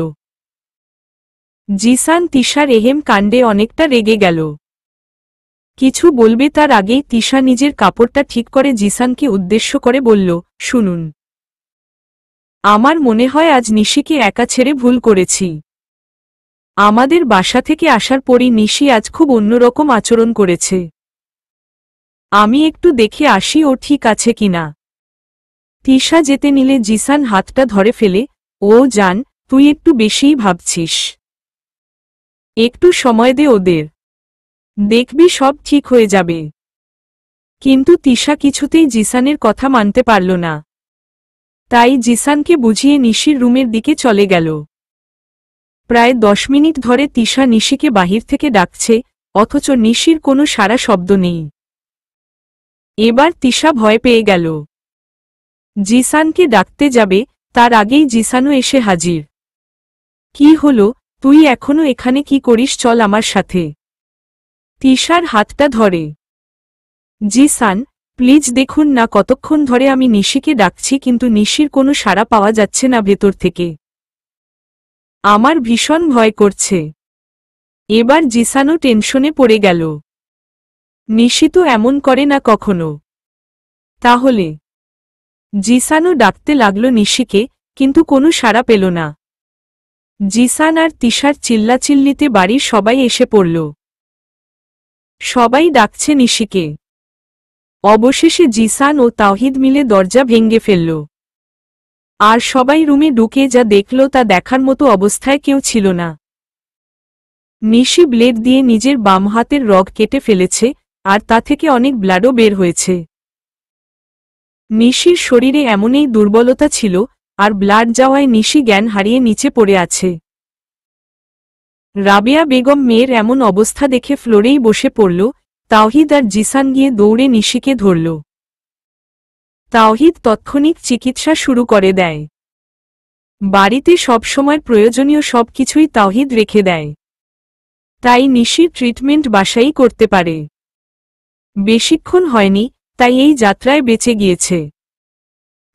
জিসান তিশার এহেম কাণ্ডে অনেকটা রেগে গেল। কিছু বলবে তার আগেই তিশা নিজের কাপড়টা ঠিক করে জিসানকে উদ্দেশ্য করে বলল, শুনুন, আমার মনে হয় আজ নিশিকে একা ছেড়ে ভুল করেছি। আমাদের বাসা থেকে আসার পরই নিশি আজ খুব অন্যরকম আচরণ করেছে। আমি একটু দেখে আসি ও ঠিক আছে কিনা। তিশা যেতে নিলে জিসান হাতটা ধরে ফেলে, ও জান, তুই একটু বেশিই ভাবছিস। একটু সময় দে ওদের, দেখবি সব ঠিক হয়ে যাবে। কিন্তু তিশা কিছুতেই জিসানের কথা মানতে পারল না। তাই জিসানকে বুঝিয়ে নিশির রুমের দিকে চলে গেল। প্রায় 10 মিনিট ধরে তিশা নিশিকে বাহির থেকে ডাকছে, অথচ নিশির কোনো সাড়া শব্দ নেই। এবার তিশা ভয় পেয়ে গেল। জিসানকে ডাকতে যাবে, তার আগেই জিসানও এসে হাজির। কি হলো, তুই এখনো এখানে কি করিস? চল আমার সাথে। তিশার হাতটা ধরে। জিসান, প্লিজ দেখুন না, কতক্ষণ ধরে আমি নিশিকে ডাকছি কিন্তু নিশির কোনো সাড়া পাওয়া যাচ্ছে না ভেতর থেকে। আমার ভীষণ ভয় করছে। এবার জিসানও টেনশনে পড়ে গেল। নিশি তো এমন করে না কখনো। তাহলে? জিসানও ডাকতে লাগল নিশিকে, কিন্তু কোনো সাড়া পেল না। জিসান আর তিশার চিল্লাচিল্লিতে বাড়ির সবাই এসে পড়ল। সবাই ডাকছে নিশিকে। অবশেষে জিসান ও তাওহিদ মিলে দরজা ভেঙে ফেলল। আর সবাই রুমে ঢুকে যা দেখল তা দেখার মতো অবস্থায় কেউ ছিল না। নিশি ব্লেড দিয়ে নিজের বাম হাতের রগ কেটে ফেলেছে, আর তা থেকে অনেক ব্লাডও বের হয়েছে। নিশির শরীরে এমনই দুর্বলতা ছিল, আর ব্লাড যাওয়ায় নিশি জ্ঞান হারিয়ে নিচে পড়ে আছে। রাবেয়া বেগম মেয়ের এমন অবস্থা দেখে ফ্লোরেই বসে পড়ল। তাওহিদ আর জিসান গিয়ে দৌড়ে নিশিকে ধরল। তাওহিদ তৎক্ষণিক চিকিৎসা শুরু করে দেয়। বাড়িতে সবসময় প্রয়োজনীয় সব কিছুই তাওহিদ রেখে দেয়। তাই নিশির ট্রিটমেন্ট বাসাই করতে পারে। বেশিক্ষণ হয়নি, তাই এই যাত্রায় বেঁচে গিয়েছে।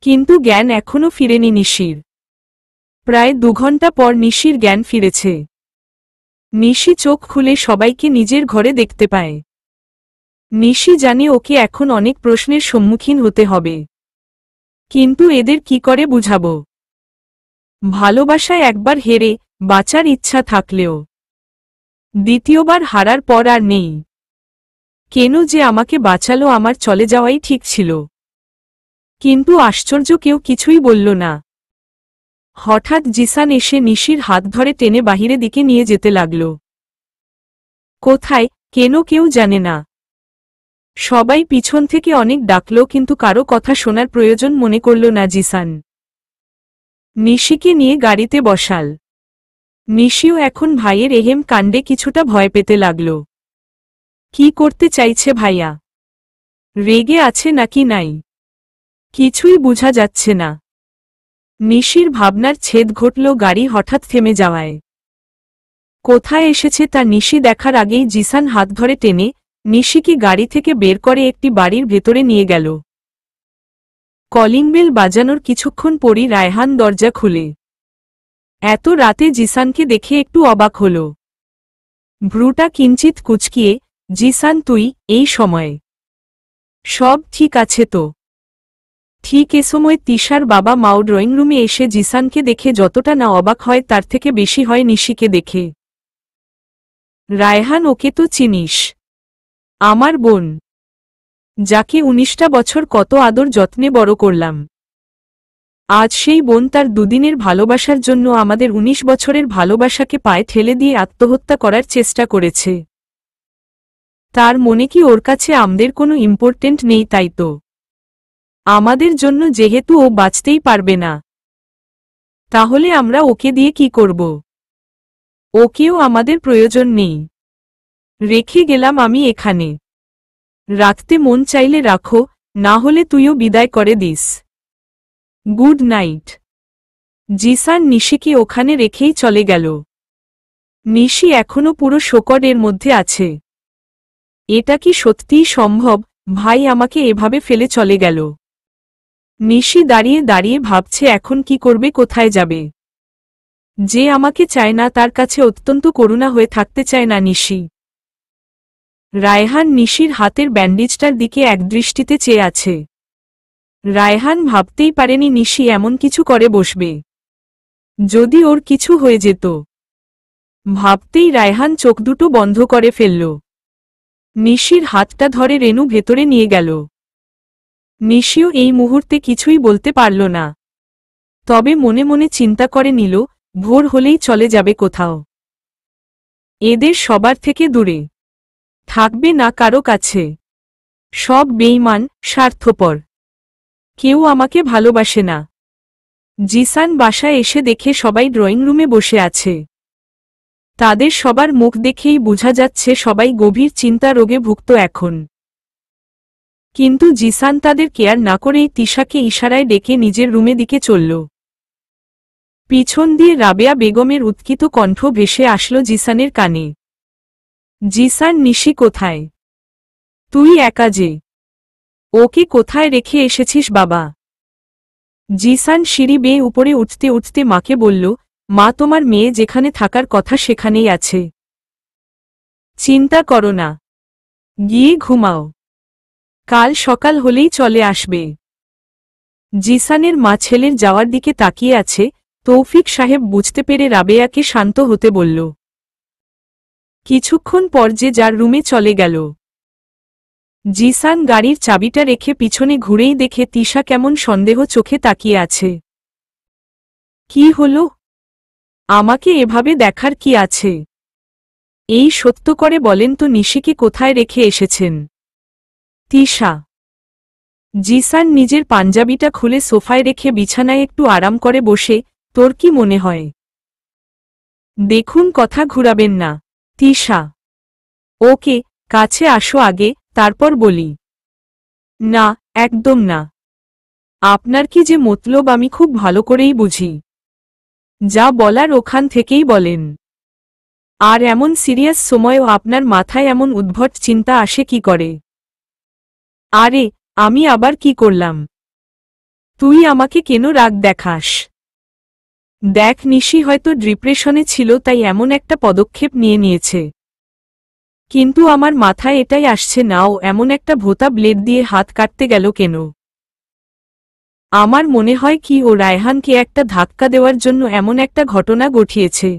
কিন্তু জ্ঞান এখনও ফিরেনি নিশির। প্রায় 2 ঘন্টা পর নিশির জ্ঞান ফিরেছে। নিশি চোখ খুলে সবাইকে নিজের ঘরে দেখতে পায়। নিশি জানে ওকে এখন অনেক প্রশ্নের সম্মুখীন হতে হবে। কিন্তু এদের কি করে বুঝাব? ভালোবাসায় একবার হেরে বাঁচার ইচ্ছা থাকলেও দ্বিতীয়বার হারার পর আর নেই। কেন যে আমাকে বাঁচালো, আমার চলে যাওয়াই ঠিক ছিল। কিন্তু আশ্চর্য, কেউ কিছুই বলল না। হঠাৎ জিসান এসে নিশির হাত ধরে টেনে বাহিরে দিকে নিয়ে যেতে লাগল। কোথায়, কেন কেউ জানে না। সবাই পিছন থেকে অনেক ডাকল, কিন্তু কারো কথা শোনার প্রয়োজন মনে করল না জিসান। নিশিকে নিয়ে গাড়িতে বসাল। নিশিও এখন ভাইয়ের এহেম কাণ্ডে কিছুটা ভয় পেতে লাগল। কি করতে চাইছে ভাইয়া? রেগে আছে নাকি নাই, কিছুই বোঝা যাচ্ছে না। নিশির ভাবনার ছেদ ঘটল গাড়ি হঠাৎ থেমে যাওয়ায়। কোথায় এসেছে তা নিশি দেখার আগেই জিসান হাত ধরে টেনে নিশিকে গাড়ি থেকে বের করে একটি বাড়ির ভেতরে নিয়ে গেল। কলিং বেল বাজানোর কিছুক্ষণ পরই রায়হান দরজা খুলে। এত রাতে জিসানকে দেখে একটু অবাক হল। ভ্রুটা কিঞ্চিত কুচকিয়ে, জিসান তুই এই সময়ে? সব ঠিক আছে তো? ঠিক এ সময় তিশার বাবা মাও ড্রয়িং রুমে এসে জিসানকে দেখে যতটা না অবাক হয় তার থেকে বেশি হয় নিশিকে দেখে। রায়হান, ওকে তো চিনিস, আমার বোন, যাকে 19টা বছর কত আদর যত্নে বড় করলাম। আজ সেই বোন তার দুদিনের ভালোবাসার জন্য আমাদের 19 বছরের ভালোবাসাকে পায়ে ঠেলে দিয়ে আত্মহত্যা করার চেষ্টা করেছে। তার মনে কি ওর কাছে আমাদের কোনো ইম্পর্টেন্ট নেই তাই তো? আমাদের জন্য যেহেতু ও বাঁচতেই পারবে না, তাহলে আমরা ওকে দিয়ে কি করব? ওকেও আমাদের প্রয়োজন নেই। রেখে গেলাম আমি এখানে, রাখতে মন চাইলে রাখো, না হলে তুইও বিদায় করে দিস। Good night. জিসান নিশিকে ওখানে রেখেই চলে গেল। নিশি এখনো পুরো শোকরের মধ্যে আছে। এটা কি সত্যিই সম্ভব? ভাই আমাকে এভাবে ফেলে চলে গেল। নিশি দাঁড়িয়ে দাঁড়িয়ে ভাবছে এখন কি করবে, কোথায় যাবে। যে আমাকে চায় না তার কাছে অত্যন্ত করুণা হয়ে থাকতে চায় না নিশি। রায়হান নিশির হাতের ব্যান্ডেজটার দিকে একদৃষ্টিতে চেয়ে আছে। রায়হান ভাবতেই পারেনি নিশি এমন কিছু করে বসবে। যদি ওর কিছু হয়ে যেত, ভাবতেই রায়হান চোখ দুটো বন্ধ করে ফেলল। নিশির হাতটা ধরে রেনু ভেতরে নিয়ে গেল। নিশিও এই মুহূর্তে কিছুই বলতে পারল না, তবে মনে মনে চিন্তা করে নিল ভোর হলেই চলে যাবে কোথাও। এদের সবার থেকে দূরে থাকবে না কারো কাছে। সব বেঈমান, স্বার্থপর, কেউ আমাকে ভালোবাসে না। জিসান বাসায় এসে দেখে সবাই ড্রয়িং রুমে বসে আছে। তাদের সবার মুখ দেখেই বোঝা যাচ্ছে সবাই গভীর চিন্তা রোগে ভুগত এখন। কিন্তু জিসান তাদের কেয়ার না করেই তিশাকে ইশারায় ডেকে নিজের রুমে দিকে চলল। পিছন দিয়ে রাবেয়া বেগমের উৎকিত কণ্ঠ ভেসে আসলো জিসানের কানে। জিসান, নিশি কোথায়? তুই একা যে? ওকে কোথায় রেখে এসেছিস বাবা? জিসান সিঁড়ি বেয়ে উপরে উঠতে উঠতে মাকে বলল, মা তোমার মেয়ে যেখানে থাকার কথা সেখানেই আছে। চিন্তা করো না, গিয়ে ঘুমাও, কাল সকাল হলেই চলে আসবে। জিসানের মা ছেলের যাওয়ার দিকে তাকিয়ে আছে। তৌফিক সাহেব বুঝতে পেরে রাবেয়াকে শান্ত হতে বলল। কিছুক্ষণ পর যে যার রুমে চলে গেল। জিসান গাড়ির চাবিটা রেখে পিছনে ঘুরেই দেখে তিশা কেমন সন্দেহ চোখে তাকিয়ে আছে। কি হলো? আমাকে এভাবে দেখার কি আছে? এই সত্য করে বলেন তো নিশিকে কোথায় রেখে এসেছেন? তিশা। জিসান নিজের পাঞ্জাবিটা খুলে সোফায় রেখে বিছানায় একটু আরাম করে বসে, তোর কি মনে হয়? দেখুন কথা ঘুরাবেন না। তিশা। ওকে, কাছে আসো আগে, তারপর বলি। না, একদম না। আপনার কি যে মতলব আমি খুব ভালো করেই বুঝি। যা বলার ওখান থেকেই বলেন। আর এমন সিরিয়াস সময়ও আপনার মাথায় এমন উদ্ভট চিন্তা আসে কি করে? আরে, আমি আবার কি করলাম? তুই আমাকে কেন রাগ দেখাস? দেখ, নিশি হয়তো ডিপ্রেশনে ছিল তাই এমন একটা পদক্ষেপ নিয়েছে। কিন্তু আমার মাথায় এটাই আসছে না ও এমন একটা ভোঁতা ব্লেড দিয়ে হাত কাটতে গেল কেন। আমার মনে হয় কি ও রায়হানকে একটা ধাক্কা দেওয়ার জন্য এমন একটা ঘটনা ঘটিয়েছে,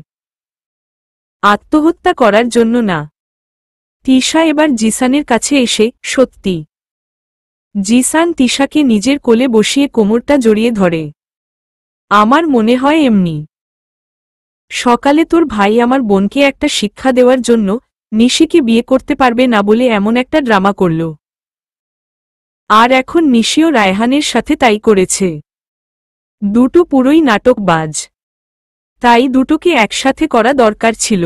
আত্মহত্যা করার জন্য না। তিশা এবার জিসানের কাছে এসে, সত্যি। জিসান তিশাকে নিজের কোলে বসিয়ে কোমরটা জড়িয়ে ধরে। আমার মনে হয় এমনি। সকালে তোর ভাই আমার বোনকে একটা শিক্ষা দেওয়ার জন্য নিশিকে বিয়ে করতে পারবে না বলে এমন একটা ড্রামা করল। আর এখন নিশিও রায়হানের সাথে তাই করেছে। দুটো পুরোই নাটকবাজ। তাই দুটোকে একসাথে করা দরকার ছিল।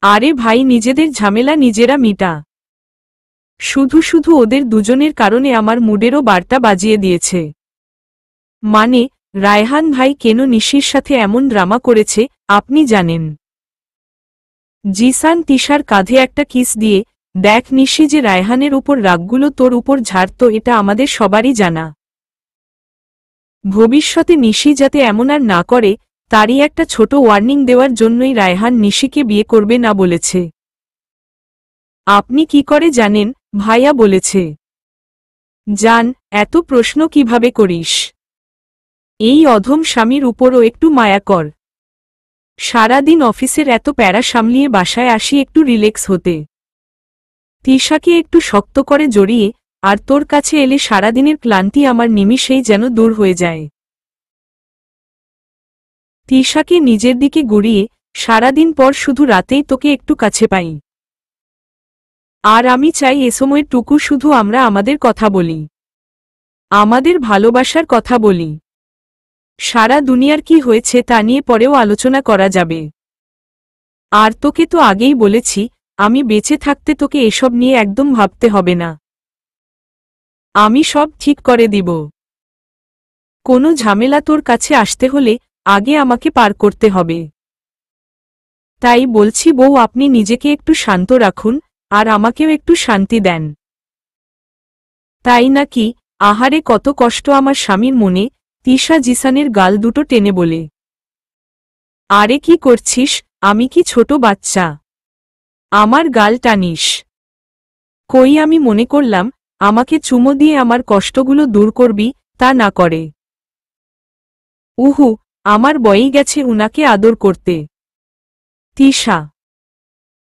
আরে ভাই, নিজেদের ঝামেলা নিজেরা মিটা। শুধু শুধু ওদের দুজনের কারণে আমার মুডেরও বার্তা বাজিয়ে দিয়েছে। মানে, রায়হান ভাই কেন নিশির সাথে এমন ড্রামা করেছে আপনি জানেন? জিসান তিশার কাঁধে একটা কিস দিয়ে, দেখ নিশি যে রায়হানের উপর রাগগুলো তোর উপর ঝাড়ত এটা আমাদের সবারই জানা। ভবিষ্যতে নিশি যাতে এমন আর না করে তারই একটা ছোট ওয়ার্নিং দেওয়ার জন্যই রায়হান নিশিকে বিয়ে করবে না বলেছে। আপনি কি করে জানেন? ভাইয়া বলেছে। জান, এত প্রশ্ন কিভাবে করিস? এই অধম স্বামীর উপরও একটু মায়া কর। সারাদিন অফিসের এত প্যারা সামলিয়ে বাসায় আসি একটু রিল্যাক্স হতে। তিশাকে একটু শক্ত করে জড়িয়ে আর তোর কাছে এলে সারাদিনের ক্লান্তি আমার নিমিষেই যেন দূর হয়ে যায়। তিশাকে নিজের দিকে গড়িয়ে সারাদিন পর শুধু রাতেই তোকে একটু কাছে পাই। আর আমি চাই এ সময়টুকু শুধু আমরা আমাদের কথা বলি, আমাদের ভালোবাসার কথা বলি। সারা দুনিয়ার কি হয়েছে তা নিয়ে পরেও আলোচনা করা যাবে। আর তোকে তো আগেই বলেছি, আমি বেঁচে থাকতে তোকে এসব নিয়ে একদম ভাবতে হবে না। আমি সব ঠিক করে দিব। কোনো ঝামেলা তোর কাছে আসতে হলে আগে আমাকে পার করতে হবে। তাই বলছি বউ, আপনি নিজেকে একটু শান্ত রাখুন আর আমাকেও একটু শান্তি দেন। তাই নাকি? আহারে কত কষ্ট আমার স্বামীর মনে। তিশা জিসানের গাল দুটো টেনে বলে। আরে কি করছিস? আমি কি ছোট বাচ্চা? আমার গাল টানিস? কই, আমি মনে করলাম আমাকে চুমো দিয়ে আমার কষ্টগুলো দূর করবি, তা না করে। উহু, আমার বয়েই গেছে উনাকে আদর করতে। তিশা,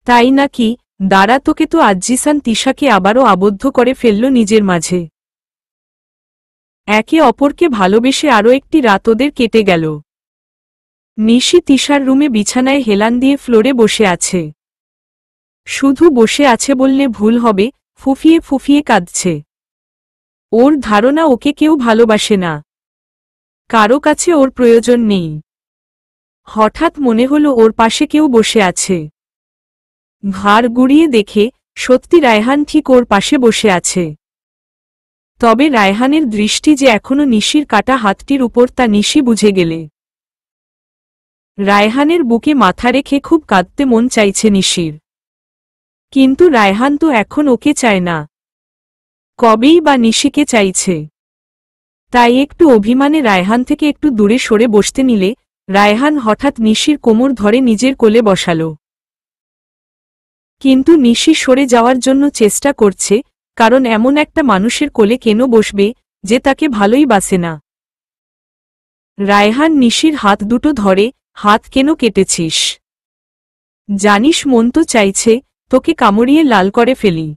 তাই নাকি? দাঁড়া, তোকে তো আজ জিসান তিশাকে আবারও আবদ্ধ করে ফেলল নিজের মাঝে। একে অপরকে ভালোবেসে আরও একটি রাত ওদের কেটে গেল। নিশি তিশার রুমে বিছানায় হেলান দিয়ে ফ্লোরে বসে আছে। শুধু বসে আছে বললে ভুল হবে, ফুফিয়ে ফুফিয়ে কাঁদছে। ওর ধারণা ওকে কেউ ভালোবাসে না, কারো কাছে ওর প্রয়োজন নেই। হঠাৎ মনে হলো ওর পাশে কেউ বসে আছে। ঘাড় গুড়িয়ে দেখে সত্যি রায়হান ঠিক ওর পাশে বসে আছে। তবে রায়হানের দৃষ্টি যে এখনো নিশির কাটা হাতটির উপর তা নিশি বুঝে গেলে। রায়হানের বুকে মাথা রেখে খুব কাঁদতে মন চাইছে নিশির। কিন্তু রায়হান তো এখন ওকে চায় না, কবেই বা নিশিকে চাইছে। তাই একটু অভিমানে রায়হান থেকে একটু দূরে সরে বসতে নিলে রায়হান হঠাৎ নিশির কোমর ধরে নিজের কোলে বসাল। কিন্তু নিশি সরে যাওয়ার জন্য চেষ্টা করছে, কারণ এমন একটা মানুষের কোলে কেন বসবে যে তাকে ভালোই বাসে না। রায়হান নিশির হাত দুটো ধরে, হাত কেন কেটেছিস? জানিস মন তো চাইছে তোকে কামড়িয়ে লাল করে ফেলি।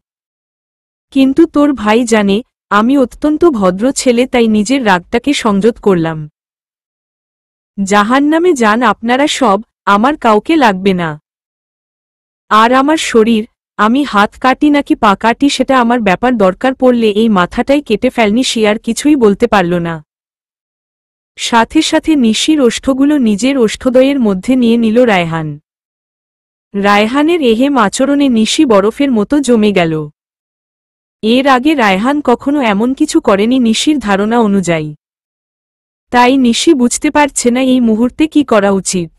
কিন্তু তোর ভাই জানে আমি অত্যন্ত ভদ্র ছেলে, তাই নিজের রাগটাকে সংযত করলাম। জাহান্নামে যান আপনারা সব, আমার কাউকে লাগবে না। আর আমার শরীর, আমি হাত কাটি নাকি পা কাটি সেটা আমার ব্যাপার, দরকার পড়লে এই মাথাটাই কেটে ফেলনি। সে আর কিছুই বলতে পারল না। সাথে সাথে নিশির ওষ্ঠগুলো নিজের ওষ্ঠদ্বয়ের মধ্যে নিয়ে নিল রায়হান। রায়হানের এহেম আচরণে নিশি বরফের মতো জমে গেল। এর আগে রায়হান কখনো এমন কিছু করেনি নিশির ধারণা অনুযায়ী। তাই নিশি বুঝতে পারছে না এই মুহূর্তে কি করা উচিত।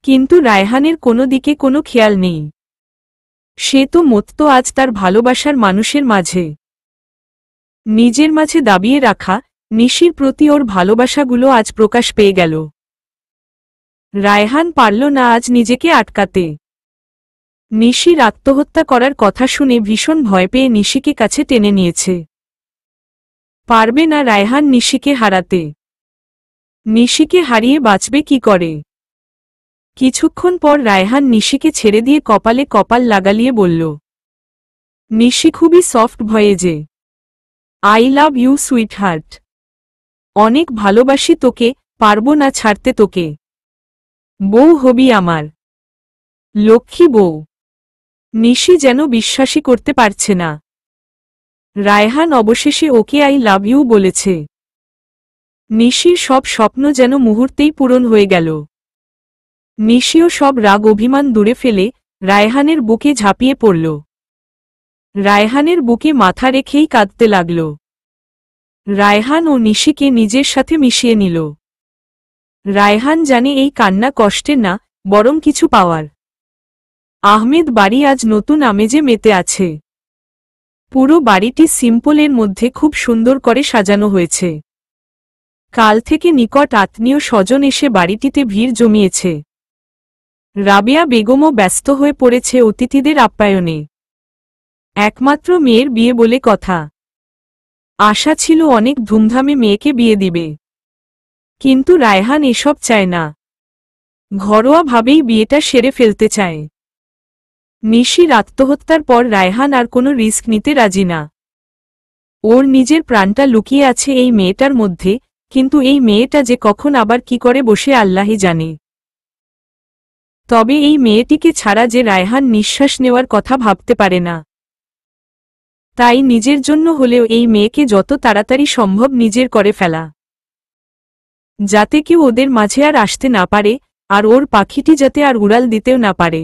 কিন্তু রায়হানের কোনো দিকে কোনো খেয়াল নেই। সে তো মত্ত আজ তার ভালোবাসার মানুষের মাঝে। নিজের মাঝে দাবিয়ে রাখা নিশির প্রতি ওর ভালোবাসাগুলো আজ প্রকাশ পেয়ে গেল। রায়হান পারল না আজ নিজেকে আটকাতে। নিশির আত্মহত্যা করার কথা শুনে ভীষণ ভয় পেয়ে নিশিকে কাছে টেনে নিয়েছে। পারবে না রায়হান নিশিকে হারাতে। নিশিকে হারিয়ে বাঁচবে কি করে? কিছুক্ষণ পর রায়হান নিশিকে ছেড়ে দিয়ে কপালে কপাল লাগালিয়ে বলল। নিশি খুবই সফট ভয়েজে, আই লাভ ইউ সুইটহার্ট। অনেক ভালোবাসি তোকে, পারবো না ছাড়তে তোকে। বউ হবি আমার, লক্ষ্মী বউ। নিশি যেন বিশ্বাসই করতে পারছে না। রায়হান অবশেষে ওকে আই লাভ ইউ বলেছে। নিশির সব স্বপ্ন যেন মুহূর্তেই পূরণ হয়ে গেল। নিশিও সব রাগ অভিমান দূরে ফেলে রায়হানের বুকে ঝাঁপিয়ে পড়ল। রায়হানের বুকে মাথা রেখেই কাঁদতে লাগল। রায়হান ও নিশিকে নিজের সাথে মিশিয়ে নিল। রায়হান জানে এই কান্না কষ্টের না, বরং কিছু পাওয়ার। আহমেদ বাড়ি আজ নতুন আমেজে মেতে আছে। পুরো বাড়িটি সিম্পলের মধ্যে খুব সুন্দর করে সাজানো হয়েছে। কাল থেকে নিকট আত্মীয় স্বজন এসে বাড়িটিতে ভিড় জমিয়েছে। রাবেয়া বেগমও ব্যস্ত হয়ে পড়েছে অতিথিদের আপ্যায়নে। একমাত্র মেয়ের বিয়ে বলে কথা। আশা ছিল অনেক ধুমধামে মেয়েকে বিয়ে দিবে, কিন্তু রায়হান এসব চায় না। ঘরোয়াভাবেই বিয়েটা সেরে ফেলতে চায়। নিশির আত্মহত্যার পর রায়হান আর কোনো রিস্ক নিতে রাজি না। ওর নিজের প্রাণটা লুকিয়ে আছে এই মেয়েটার মধ্যে, কিন্তু এই মেয়েটা যে কখন আবার কি করে বসে আল্লাহই জানে। তবে এই মেয়েটিকে ছাড়া যে রায়হান নিঃশ্বাস নেওয়ার কথা ভাবতে পারে না। তাই নিজের জন্য হলেও এই মেয়েকে যত তাড়াতাড়ি সম্ভব নিজের করে ফেলা, যাতে কেউ ওদের মাঝে আর আসতে না পারে, আর ওর পাখিটি যাতে আর উড়াল দিতেও না পারে।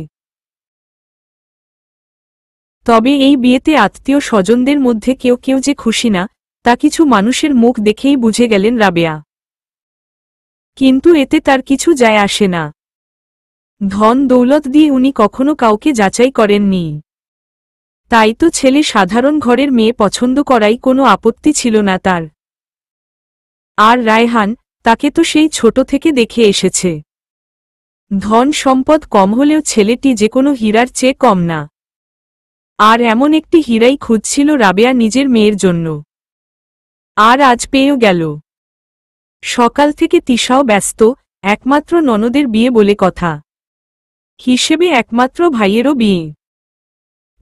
তবে এই বিয়েতে আত্মীয় স্বজনদের মধ্যে কেউ কেউ যে খুশি না, তা কিছু মানুষের মুখ দেখেই বুঝে গেলেন রাবেয়া। কিন্তু এতে তার কিছু যায় আসে না। ধন দৌলত দিয়ে উনি কখনো কাউকে যাচাই করেননি। তাই তো ছেলে সাধারণ ঘরের মেয়ে পছন্দ করাই কোনো আপত্তি ছিল না তার। আর রায়হান, তাকে তো সেই ছোট থেকে দেখে এসেছে। ধন সম্পদ কম হলেও ছেলেটি যে কোনো হীরার চেয়ে কম না। আর এমন একটি হীরাই খুঁজছিল রাবেয়া নিজের মেয়ের জন্য। আর আজ পেয়েও গেল। সকাল থেকে তিশাও ব্যস্ত, একমাত্র ননদের বিয়ে বলে কথা। হিসেবে একমাত্র ভাইয়েরও বিয়ে।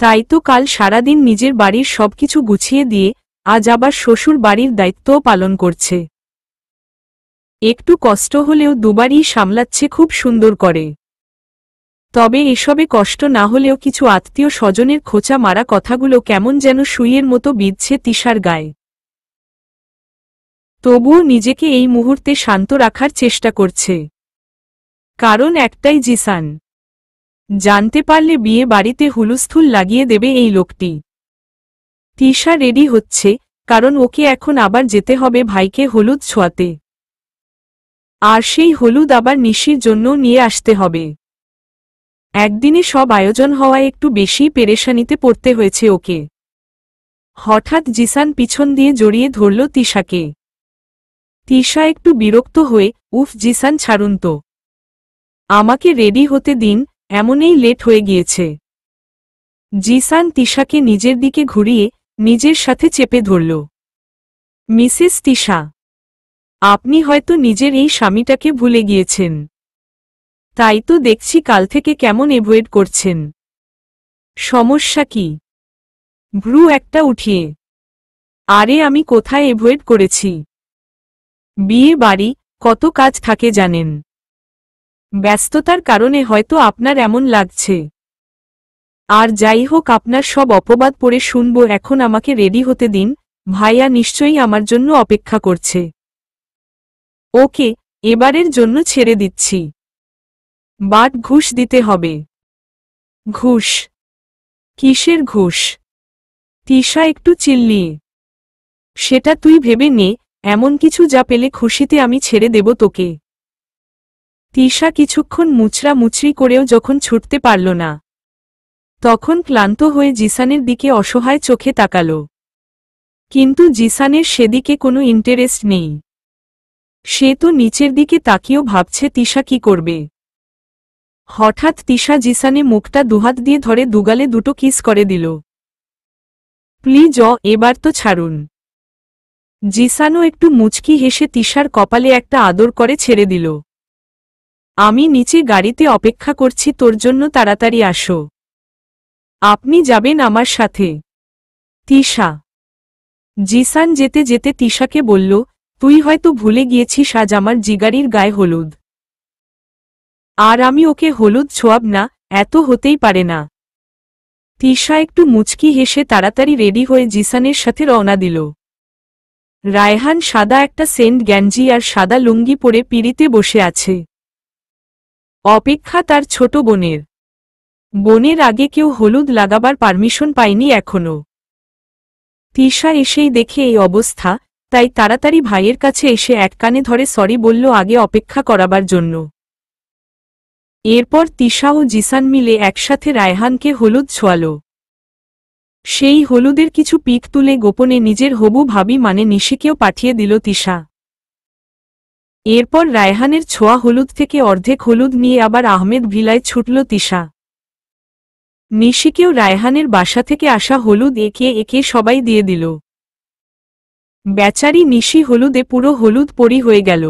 তাই তো কাল সারাদিন নিজের বাড়ির সবকিছু গুছিয়ে দিয়ে আজ আবার শ্বশুর বাড়ির দায়িত্বও পালন করছে। একটু কষ্ট হলেও দুবারই সামলাচ্ছে খুব সুন্দর করে। তবে এসবে কষ্ট না হলেও কিছু আত্মীয় স্বজনের খোঁচা মারা কথাগুলো কেমন যেন সুইয়ের মতো বিঁধছে তিশার গায়ে। তবুও নিজেকে এই মুহূর্তে শান্ত রাখার চেষ্টা করছে। কারণ একটাই, জিসান জানতে পারলে বিয়ে বাড়িতে হুলস্থুল লাগিয়ে দেবে এই লোকটি। তিশা রেডি হচ্ছে, কারণ ওকে এখন আবার যেতে হবে ভাইকে হলুদ ছোঁয়াতে। আর সেই হলুদ আবার নিশির জন্য নিয়ে আসতে হবে। একদিনে সব আয়োজন হওয়ায় একটু বেশি পেরেশানিতে পড়তে হয়েছে ওকে। হঠাৎ জিসান পিছন দিয়ে জড়িয়ে ধরল তিশাকে। তিশা একটু বিরক্ত হয়ে, উফ জিসান ছাড়ুন তো, আমাকে রেডি হতে দিন, এমনই লেট হয়ে গিয়েছে। জিসান তিশাকে নিজের দিকে ঘুরিয়ে নিজের সাথে চেপে ধরল। মিসেস তিশা, আপনি হয়তো নিজের এই স্বামীটাকে ভুলে গিয়েছেন। তাই তো দেখছি কাল থেকে কেমন এভয়েড করছেন। সমস্যা কি? ভ্রু একটা উঠিয়ে, আরে আমি কোথায় এভয়েড করেছি? বিয়ে বাড়ি, কত কাজ থাকে জানেন। ব্যস্ততার কারণে হয়তো আপনার এমন লাগছে। আর যাই হোক, আপনার সব অপবাদ পড়ে শুনব। এখন আমাকে রেডি হতে দিন, ভাইয়া নিশ্চয়ই আমার জন্য অপেক্ষা করছে। ওকে, এবারের জন্য ছেড়ে দিচ্ছি। বাট ঘুষ দিতে হবে। ঘুষ? কিসের ঘুষ? তিশা একটু চিল্লিয়ে, সেটা তুই ভেবে নে, এমন কিছু যা পেলে খুশিতে আমি ছেড়ে দেব তোকে। তিশা কিছুক্ষণ মুচড়ি করেও যখন ছুটতে পারল না, তখন ক্লান্ত হয়ে জিসানের দিকে অসহায় চোখে তাকাল। কিন্তু জিসানের সেদিকে কোনো ইন্টারেস্ট নেই। সে তো নিচের দিকে তাকিয়েও ভাবছে তিশা কি করবে। হঠাৎ তিশা জিসানে মুখটা দুহাত দিয়ে ধরে দুগালে দুটো কিস করে দিল। প্লিজ এবার তো ছাড়ুন। জিসানও একটু মুচকি হেসে তিশার কপালে একটা আদর করে ছেড়ে দিল। আমি নিচে গাড়িতে অপেক্ষা করছি তোর জন্য, তাড়াতাড়ি আসো। আপনি যাবেন আমার সাথে? তিশা। জিসান যেতে যেতে তিশাকে বলল, তুই হয়তো ভুলে গিয়েছিস আজ আমার জিগারির গায়ে হলুদ। আর আমি ওকে হলুদ ছোয়াব না, এত হতেই পারে না। তিশা একটু মুচকি হেসে তাড়াতাড়ি রেডি হয়ে জিসানের সাথে রওনা দিল। রায়হান সাদা একটা সেন্ট গ্যাঞ্জি আর সাদা লুঙ্গি পরে পিড়িতে বসে আছে। অপেক্ষা তার ছোট বোনের। বোনের আগে কেউ হলুদ লাগাবার পারমিশন পায়নি এখনো। তিশা এসেই দেখে এই অবস্থা, তাই তাড়াতাড়ি ভাইয়ের কাছে এসে এক কানে ধরে সরি বলল আগে অপেক্ষা করাবার জন্য। এরপর তিশা ও জিসান মিলে একসাথে রায়হানকে হলুদ ছোয়াল। সেই হলুদের কিছু পিক তুলে গোপনে নিজের হবু ভাবি মানে নিশিকেও পাঠিয়ে দিল তিশা। এরপর রায়হানের ছোঁয়া হলুদ থেকে অর্ধেক হলুদ নিয়ে আবার আহমেদ ভিলায় ছুটল তিশা। নিশিকেও রায়হানের বাসা থেকে আসা হলুদ একে একে সবাই দিয়ে দিল। বেচারি নিশি হলুদে পুরো হলুদ পরি হয়ে গেল।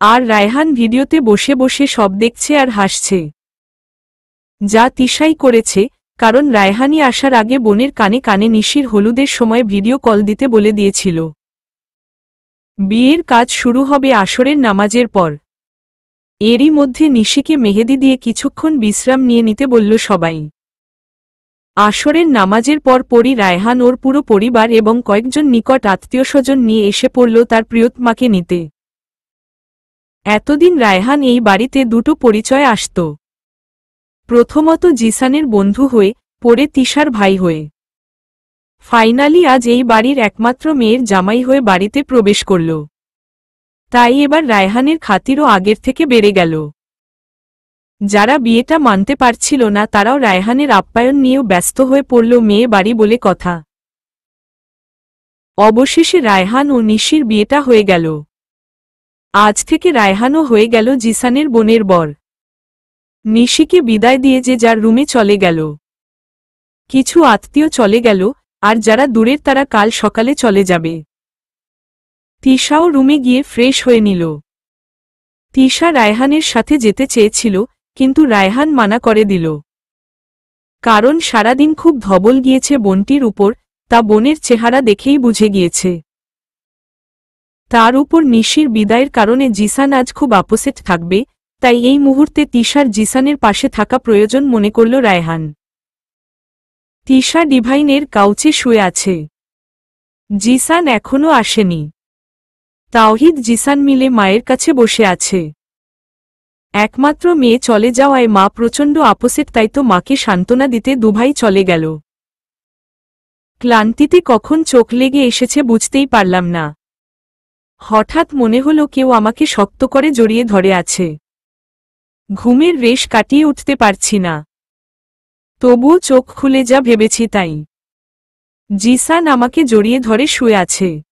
আর রায়হান ভিডিওতে বসে বসে সব দেখছে আর হাসছে। যা তিশাই করেছে, কারণ রায়হানই আসার আগে বোনের কানে কানে নিশির হলুদের সময় ভিডিও কল দিতে বলে দিয়েছিল। বিয়ের কাজ শুরু হবে আসরের নামাজের পর। এরই মধ্যে নিশিকে মেহেদি দিয়ে কিছুক্ষণ বিশ্রাম নিয়ে নিতে বলল সবাই। আসরের নামাজের পর পরই রায়হান ওর পুরো পরিবার এবং কয়েকজন নিকট আত্মীয়স্বজন নিয়ে এসে পড়ল তার প্রিয়তমাকে নিতে। এতদিন রায়হান এই বাড়িতে দুটো পরিচয় আসত। প্রথমত জিসানের বন্ধু হয়ে, পরে তিশার ভাই হয়ে। ফাইনালি আজ এই বাড়ির একমাত্র মেয়ের জামাই হয়ে বাড়িতে প্রবেশ করল। তাই এবার রায়হানের খাতিরও আগের থেকে বেড়ে গেল। যারা বিয়েটা মানতে পারছিল না তারাও রায়হানের আপ্যায়ন নিয়েও ব্যস্ত হয়ে পড়ল মেয়ে বাড়ি বলে কথা। অবশেষে রায়হান ও নিশির বিয়েটা হয়ে গেল। আজ থেকে রায়হানও হয়ে গেল জিসানের বোনের বর। নিশিকে বিদায় দিয়ে যে যার রুমে চলে গেল। কিছু আত্মীয় চলে গেল, আর যারা দূরের তারা কাল সকালে চলে যাবে। তিশাও রুমে গিয়ে ফ্রেশ হয়ে নিল। তিশা রায়হানের সাথে যেতে চেয়েছিল, কিন্তু রায়হান মানা করে দিল। কারণ সারাদিন খুব ধবল গিয়েছে বোনটির উপর, তা বোনের চেহারা দেখেই বুঝে গিয়েছে। তার উপর নিশির বিদায়ের কারণে জিসান আজ খুব আপসেট থাকবে, তাই এই মুহূর্তে তিশার জিসানের পাশে থাকা প্রয়োজন মনে করল রায়হান। তিশা ডিভাইনের কাউচে শুয়ে আছে। জিসান এখনো আসেনি। তাওহিদ জিসান মিলে মায়ের কাছে বসে আছে। একমাত্র মেয়ে চলে যাওয়ায় মা প্রচণ্ড আপসেট, তাই তো মাকে সান্ত্বনা দিতে দুভাই চলে গেল। ক্লান্তিতে কখন চোখ লেগে এসেছে বুঝতেই পারলাম না। হঠাৎ মনে হলো কেউ আমাকে শক্ত করে জড়িয়ে ধরে আছে। ঘুমের রেশ কাটিয়ে উঠতে পারছি না। তবুও চোখ খুলে যা ভেবেছি তাই। জিসান আমাকে জড়িয়ে ধরে শুয়ে আছে।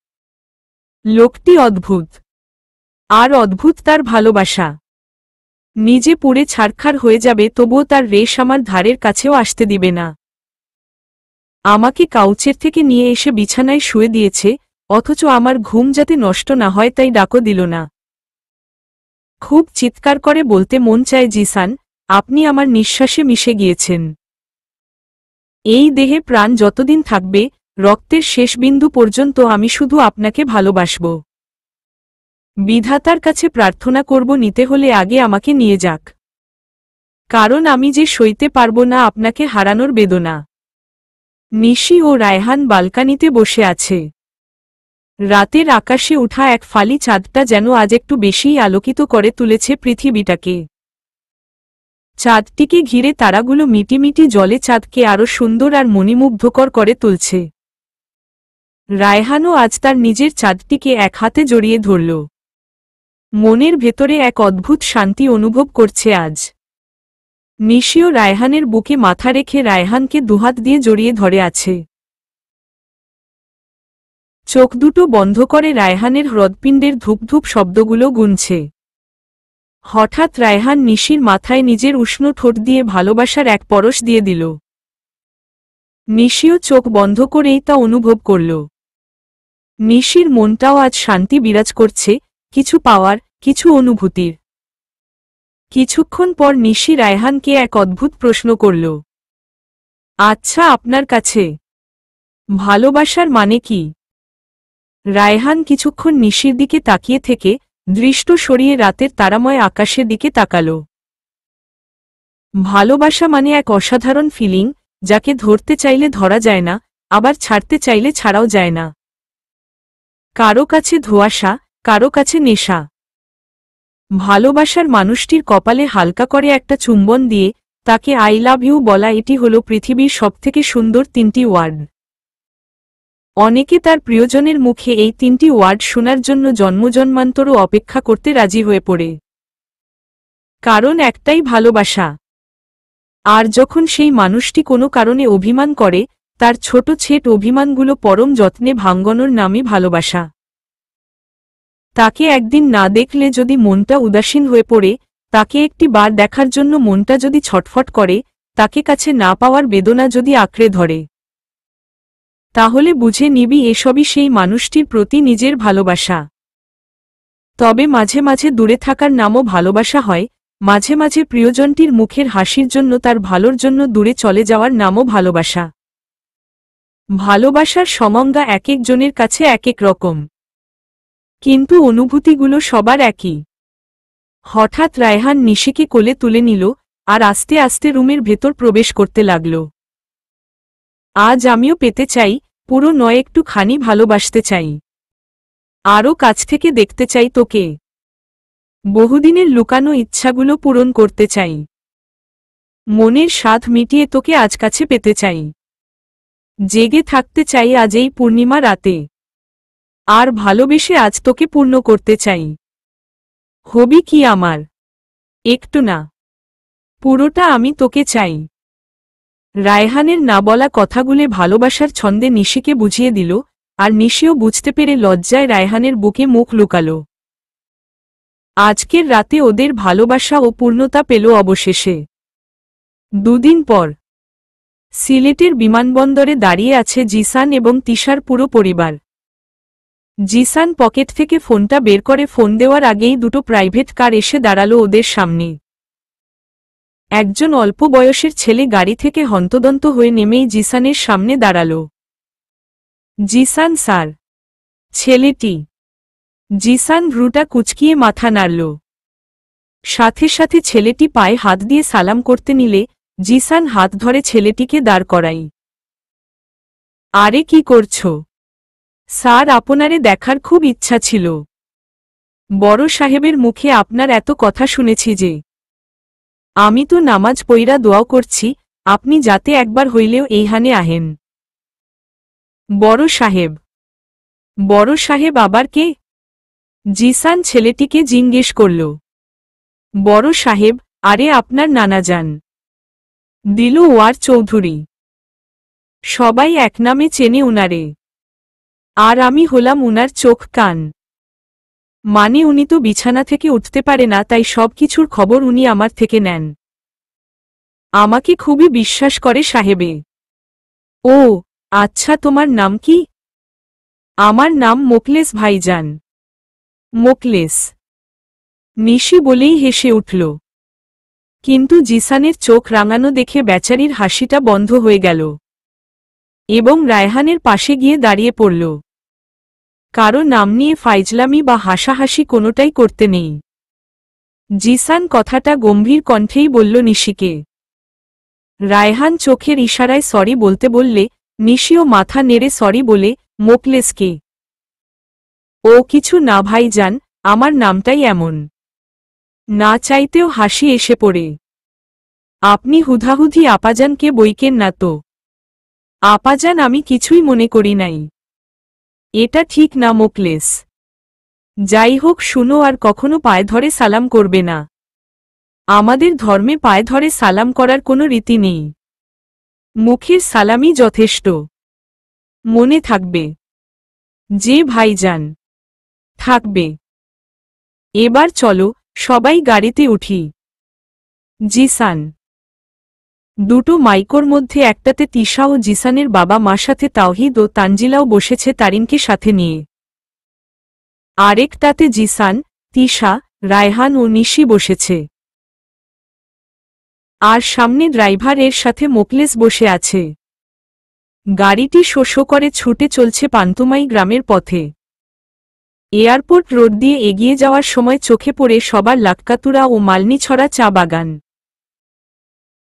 লোকটি অদ্ভুত। আর অদ্ভুত তার ভালোবাসা। নিজে পুড়ে ছারখার হয়ে যাবে তবুও তার রেশ আমার ধারের কাছেও আসতে দিবে না। আমাকে কাউচের থেকে নিয়ে এসে বিছানায় শুয়ে দিয়েছে, অথচ আমার ঘুম যাতে নষ্ট না হয় তাই ডাকও দিল না। খুব চিৎকার করে বলতে মন চায়, জিসান, আপনি আমার নিঃশ্বাসে মিশে গিয়েছেন। এই দেহে প্রাণ যতদিন থাকবে, রক্তের শেষ বিন্দু পর্যন্ত আমি শুধু আপনাকে ভালোবাসব। বিধাতার কাছে প্রার্থনা করব নিতে হলে আগে আমাকে নিয়ে যাক। কারণ আমি যে সইতে পারব না আপনাকে হারানোর বেদনা। নিশি ও রায়হান বালকানিতে বসে আছে। রাতের আকাশে উঠা এক ফালি চাঁদটা যেন আজ একটু বেশিই আলোকিত করে তুলেছে পৃথিবীটাকে। চাঁদটিকে ঘিরে তারাগুলো মিটিমিটি জলে চাঁদকে আরো সুন্দর আর মণিমুগ্ধকর করে তুলছে। রায়হানও আজ তার নিজের চাঁদটিকে এক হাতে জড়িয়ে ধরল। মনের ভেতরে এক অদ্ভুত শান্তি অনুভব করছে আজ। নিশিও রায়হানের বুকে মাথা রেখে রায়হানকে দুহাত দিয়ে জড়িয়ে ধরে আছে। চোখ দুটো বন্ধ করে রায়হানের হৃৎপিণ্ডের ধূপধূপ শব্দগুলো গুনছে। হঠাৎ রায়হান নিশির মাথায় নিজের উষ্ণ ঠোঁট দিয়ে ভালোবাসার এক পরশ দিয়ে দিল। নিশিও চোখ বন্ধ করেই তা অনুভব করল। নিশির মনটাও আজ শান্তি বিরাজ করছে, কিছু পাওয়ার, কিছু অনুভূতির। কিছুক্ষণ পর নিশি রায়হানকে এক অদ্ভুত প্রশ্ন করল। আচ্ছা, আপনার কাছে ভালোবাসার মানে কি? রায়হান কিছুক্ষণ নিশির দিকে তাকিয়ে থেকে দৃষ্ট সরিয়ে রাতের তারাময় আকাশের দিকে তাকাল। ভালোবাসা মানে এক অসাধারণ ফিলিং, যাকে ধরতে চাইলে ধরা যায় না, আবার ছাড়তে চাইলে ছাড়াও যায় না। কারো কাছে ধোঁয়াশা, কারো কাছে নেশা। ভালোবাসার মানুষটির কপালে হালকা করে একটা চুম্বন দিয়ে তাকে আই লাভ ইউ বলা, এটি হল পৃথিবীর সবথেকে সুন্দর 3টি ওয়ার্ড। অনেকে তার প্রিয়জনের মুখে এই 3টি ওয়ার্ড শোনার জন্য জন্মজন্মান্তরও অপেক্ষা করতে রাজি হয়ে পড়ে। কারণ একটাই, ভালোবাসা। আর যখন সেই মানুষটি কোনো কারণে অভিমান করে, তার ছোট ছেট অভিমানগুলো পরম যত্নে ভাঙ্গানোর নামই ভালোবাসা। তাকে একদিন না দেখলে যদি মনটা উদাসীন হয়ে পড়ে, তাকে একটি বার দেখার জন্য মনটা যদি ছটফট করে, তাকে কাছে না পাওয়ার বেদনা যদি আঁকড়ে ধরে, তাহলে বুঝে নিবি এসবই সেই মানুষটির প্রতি নিজের ভালোবাসা। তবে মাঝে মাঝে দূরে থাকার নামও ভালোবাসা হয়, মাঝে মাঝে প্রিয়জনটির মুখের হাসির জন্য তার ভালোর জন্য দূরে চলে যাওয়ার নামও ভালোবাসা। ভালোবাসার সমঙ্গা এক একজনের কাছে এক এক রকম, কিন্তু অনুভূতিগুলো সবার একই। হঠাৎ রায়হান নিশিকে কোলে তুলে নিল আর আস্তে আস্তে রুমের ভেতর প্রবেশ করতে লাগল। আজ আমিও পেতে চাই, পুরো নয় একটুখানি ভালোবাসতে চাই, আরও কাছ থেকে দেখতে চাই তোকে, বহুদিনের লুকানো ইচ্ছাগুলো পূরণ করতে চাই, মনের স্বাদ মিটিয়ে তোকে আজ কাছে পেতে চাই, জেগে থাকতে চাই আজ এই পূর্ণিমা রাতে, আর ভালোবেসে আজ তোকে পূর্ণ করতে চাই। হবি কি আমার? একটু না, পুরোটা আমি তোকে চাই। রায়হানের না বলা কথাগুলো ভালোবাসার ছন্দে নিশিকে বুঝিয়ে দিল, আর নিশিও বুঝতে পেরে লজ্জায় রায়হানের বুকে মুখ লুকাল। আজকের রাতে ওদের ভালোবাসা ও পূর্ণতা পেল অবশেষে। দুদিন পর সিলেটের বিমানবন্দরে দাঁড়িয়ে আছে জিসান এবং তিশার পুরো পরিবার। জিসান পকেট থেকে ফোনটা বের করে ফোন দেওয়ার আগেই দুটো প্রাইভেট কার এসে দাঁড়াল ওদের সামনে। একজন অল্প বয়সের ছেলে গাড়ি থেকে হন্তদন্ত হয়ে নেমেই জিসানের সামনে দাঁড়াল। জিসান স্যার। ছেলেটি। জিসান ভ্রুটা কুঁচকিয়ে মাথা নাড়ল। সাথে সাথে ছেলেটি পায়ে হাত দিয়ে সালাম করতে নিলে জিসান হাত ধরে ছেলেটিকে দাঁড় করাই। আরে কি করছো? স্যার, আপনারে দেখার খুব ইচ্ছা ছিল। বড় সাহেবের মুখে আপনার এত কথা শুনেছি যে। আমি তো নামাজ পইরা দোয়াও করছি, আপনি যাতে একবার হইলেও এইখানে আহেন। বড় সাহেব? বড় সাহেব আবার কে? জিসান ছেলেটিকে জিজ্ঞেস করল। বড় সাহেব, আরে আপনার নানা যান, দিলওয়ার চৌধুরী। সবাই এক নামে চেনে উনারে, আর আমি হলাম উনার চোখ কান। মানে উনি তো বিছানা থেকে উঠতে পারে না, তাই সব কিছুর খবর উনি আমার থেকে নেন। আমাকে খুবই বিশ্বাস করে সাহেবে। ও আচ্ছা, তোমার নাম কি? আমার নাম মোকলেস ভাইজান। মোকলেস? নিশি বলেই হেসে উঠল, কিন্তু জিসানের চোখ রাঙানো দেখে বেচারির হাসিটা বন্ধ হয়ে গেল এবং রায়হানের পাশে গিয়ে দাঁড়িয়ে পড়ল। কারো নাম নিয়ে ফাইজলামি বা হাসাহাসি কোনোটাই করতে নেই। জিসান কথাটা গম্ভীর কণ্ঠেই বলল নিশিকে। রায়হান চোখের ইশারায় সরি বলতে বললে নিশিও মাথা নেড়ে সরি বলে মোকলেসকে। ও কিছু না ভাইজান, আমার নামটাই এমন। না চাইতেও হাসি এসে পড়ে। আপনি হুধাহুধি আপাজানকে বইকেন না তো? আপাজান আমি কিছুই মনে করি নাই। এটা ঠিক না মোকলেস। যাই হোক শুনো, আর কখনো পায়ে ধরে সালাম করবে না। আমাদের ধর্মে পায়ে ধরে সালাম করার কোনো রীতি নেই। মুখের সালামই যথেষ্ট। মনে থাকবে? যে ভাইজান। থাকবে। এবার চলো সবাই গাড়িতে উঠি। জিসান। দুটো মাইকোর মধ্যে একটাতে তিশা ও জিসানের বাবা মা, সাথে তাওহিদ ও তানজিলাও বসেছে তারিনকে সাথে নিয়ে। আরেকটাতে জিসান, তিশা, রায়হান ও নিশি বসেছে। আর সামনে ড্রাইভার এর সাথে মোকলেস বসে আছে। গাড়িটি শো শো করে ছুটে চলছে পান্তুমাই গ্রামের পথে। এয়ারপোর্ট রোড দিয়ে এগিয়ে যাওয়ার সময় চোখে পড়ে সবার লাক্কাতুরা ও মালনীছড়া চা বাগান।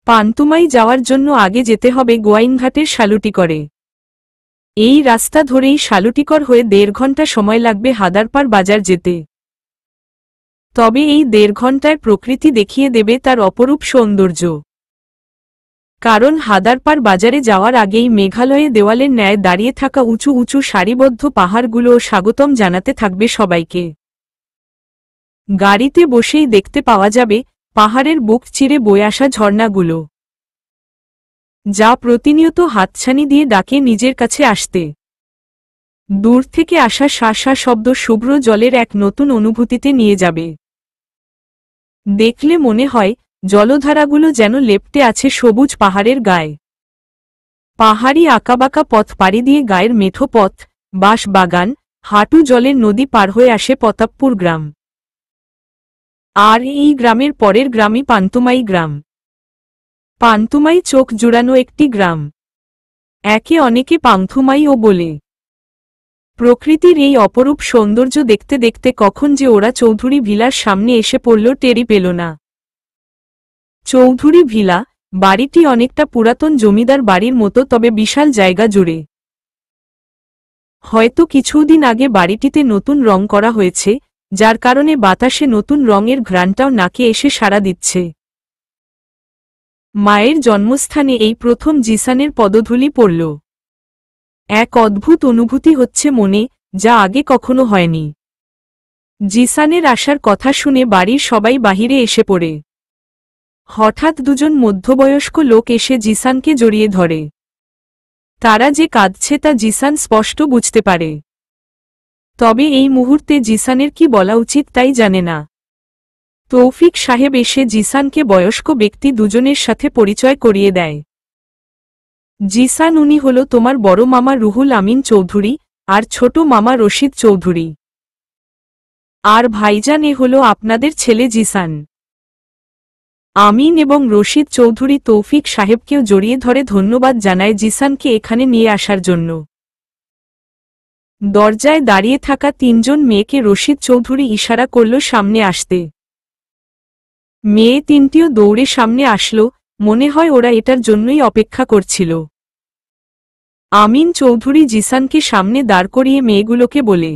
পান্তুমাই যাওয়ার জন্য আগে যেতে হবে গোয়াইনঘাটের শালুটিকরে। এই রাস্তা ধরেই শালুটিকর হয়ে 1.5 ঘন্টা সময় লাগবে হাদারপাড় বাজার যেতে। তবে এই 1.5 ঘন্টায় প্রকৃতি দেখিয়ে দেবে তার অপরূপ সৌন্দর্য। কারণ হাদারপাড় বাজারে যাওয়ার আগেই মেঘালয়ে দেওয়ালের ন্যায় দাঁড়িয়ে থাকা উঁচু উঁচু সারিবদ্ধ পাহাড়গুলোও স্বাগতম জানাতে থাকবে সবাইকে। গাড়িতে বসেই দেখতে পাওয়া যাবে পাহাড়ের বুক চিরে বয়ে আসা ঝর্ণাগুলো, যা প্রতিনিয়ত হাতছানি দিয়ে ডাকে নিজের কাছে আসতে। দূর থেকে আসা শাঁসা শব্দ শুভ্র জলের এক নতুন অনুভূতিতে নিয়ে যাবে। দেখলে মনে হয় জলধারাগুলো যেন লেপ্টে আছে সবুজ পাহাড়ের গায়ে। পাহাড়ি আঁকাবাঁকা পথ পাড়ি দিয়ে গায়ের মেঠো পথ, বাঁশ বাগান, হাঁটু জলের নদী পার হয়ে আসে প্রতাপপুর গ্রাম। আর এই গ্রামের পরের গ্রামই পান্তুমাই গ্রাম। পান্তুমাই চোখ জুড়ানো একটি গ্রাম, একে অনেকে পান্থুমাইও বলে। প্রকৃতির এই অপরূপ সৌন্দর্য দেখতে দেখতে কখন যে ওরা চৌধুরী ভিলার সামনে এসে পড়ল টেরি পেল না। চৌধুরী ভিলা বাড়িটি অনেকটা পুরাতন জমিদার বাড়ির মতো, তবে বিশাল জায়গা জুড়ে। হয়তো কিছুদিন আগে বাড়িটিতে নতুন রং করা হয়েছে, যার কারণে বাতাসে নতুন রঙের ঘ্রাণটাও নাকে এসে সাড়া দিচ্ছে। মায়ের জন্মস্থানে এই প্রথম জিসানের পদধূলি পড়ল। এক অদ্ভুত অনুভূতি হচ্ছে মনে, যা আগে কখনো হয়নি। জিসানের আসার কথা শুনে বাড়ির সবাই বাহিরে এসে পড়ে। হঠাৎ দুজন মধ্যবয়স্ক লোক এসে জিসানকে জড়িয়ে ধরে। তারা যে কাঁদছে তা জিসান স্পষ্ট বুঝতে পারে। তবে এই মুহূর্তে জিসানের কি বলা উচিত তাই জানে না। তৌফিক সাহেব এসে জিসানকে বয়স্ক ব্যক্তি দুজনের সাথে পরিচয় করিয়ে দেয়। জিসান, উনি হল তোমার বড় মামা রুহুল আমিন চৌধুরী আর ছোট মামা রশিদ চৌধুরী। আর ভাইজান, এ হল আপনাদের ছেলে জিসান। আমিন এবং রশিদ চৌধুরী তৌফিক সাহেবকেও জড়িয়ে ধরে ধন্যবাদ জানায় জিসানকে এখানে নিয়ে আসার জন্য। দরজায় দাঁড়িয়ে থাকা 3 জন মেয়েকে রশিদ চৌধুরী ইশারা করল সামনে আসতে। মেয়ে 3টিও দৌড়ে সামনে আসলো, মনে হয় ওরা এটার জন্যই অপেক্ষা করছিল। আমিন চৌধুরী জিসানকে সামনে দাঁড় করিয়ে মেয়েগুলোকে বলে,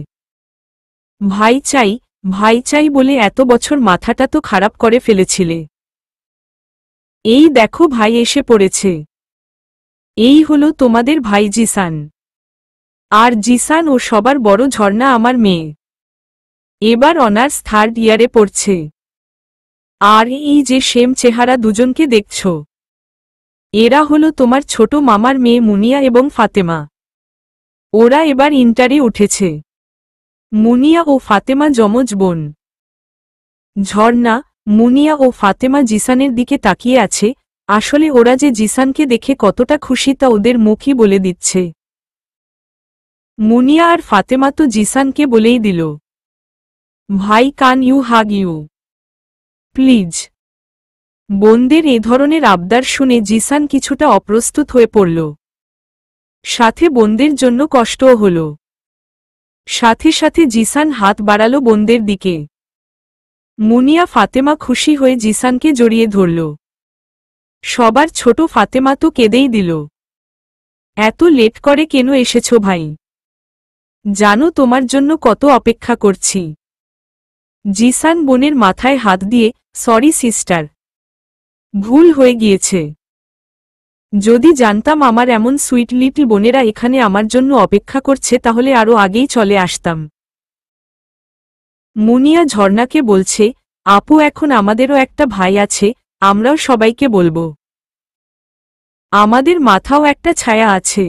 ভাই চাই বলে এত বছর মাথাটা তো খারাপ করে ফেলেছিলে। এই দেখো ভাই এসে পড়েছে। এই হলো তোমাদের ভাই জিসান। আর জিসান ও সবার বড় ঝর্ণা আমার মেয়ে। এবার অনার্স 3rd ইয়ারে পড়ছে। আর এই যে সেম চেহারা দুজনকে দেখছ, এরা হলো তোমার ছোট মামার মেয়ে মুনিয়া এবং ফাতেমা। ওরা এবার ইন্টারে উঠেছে। মুনিয়া ও ফাতেমা যমজ বোন। ঝর্ণা, মুনিয়া ও ফাতেমা জিসানের দিকে তাকিয়ে আছে। আসলে ওরা যে জিসানকে দেখে কতটা খুশি তা ওদের মুখই বলে দিচ্ছে। মুনিয়া আর ফাতেমা তো জিসানকে বলেই দিল, ভাই কান ইউ হাগ ইউ প্লিজ। বোনদের এ ধরনের আবদার শুনে জিসান কিছুটা অপ্রস্তুত হয়ে পড়ল। সাথে বোনদের জন্য কষ্টও হল। সাথে সাথে জিসান হাত বাড়ালো বোনদের দিকে। মুনিয়া ফাতেমা খুশি হয়ে জিসানকে জড়িয়ে ধরল। সবার ছোট ফাতেমা তো কেঁদেই দিল। এত লেট করে কেন এসেছ ভাই? জানো তোমার জন্য কত অপেক্ষা করছি। জিসান বোনের মাথায় হাত দিয়ে, সরি সিস্টার, ভুল হয়ে গিয়েছে। যদি জানতাম আমার এমন সুইট লিটল বোনেরা এখানে আমার জন্য অপেক্ষা করছে তাহলে আরও আগেই চলে আসতাম। মুনিয়া ঝর্ণাকে বলছে, আপু এখন আমাদেরও একটা ভাই আছে, আমরাও সবাইকে বলবো। আমাদের মাথাও একটা ছায়া আছে।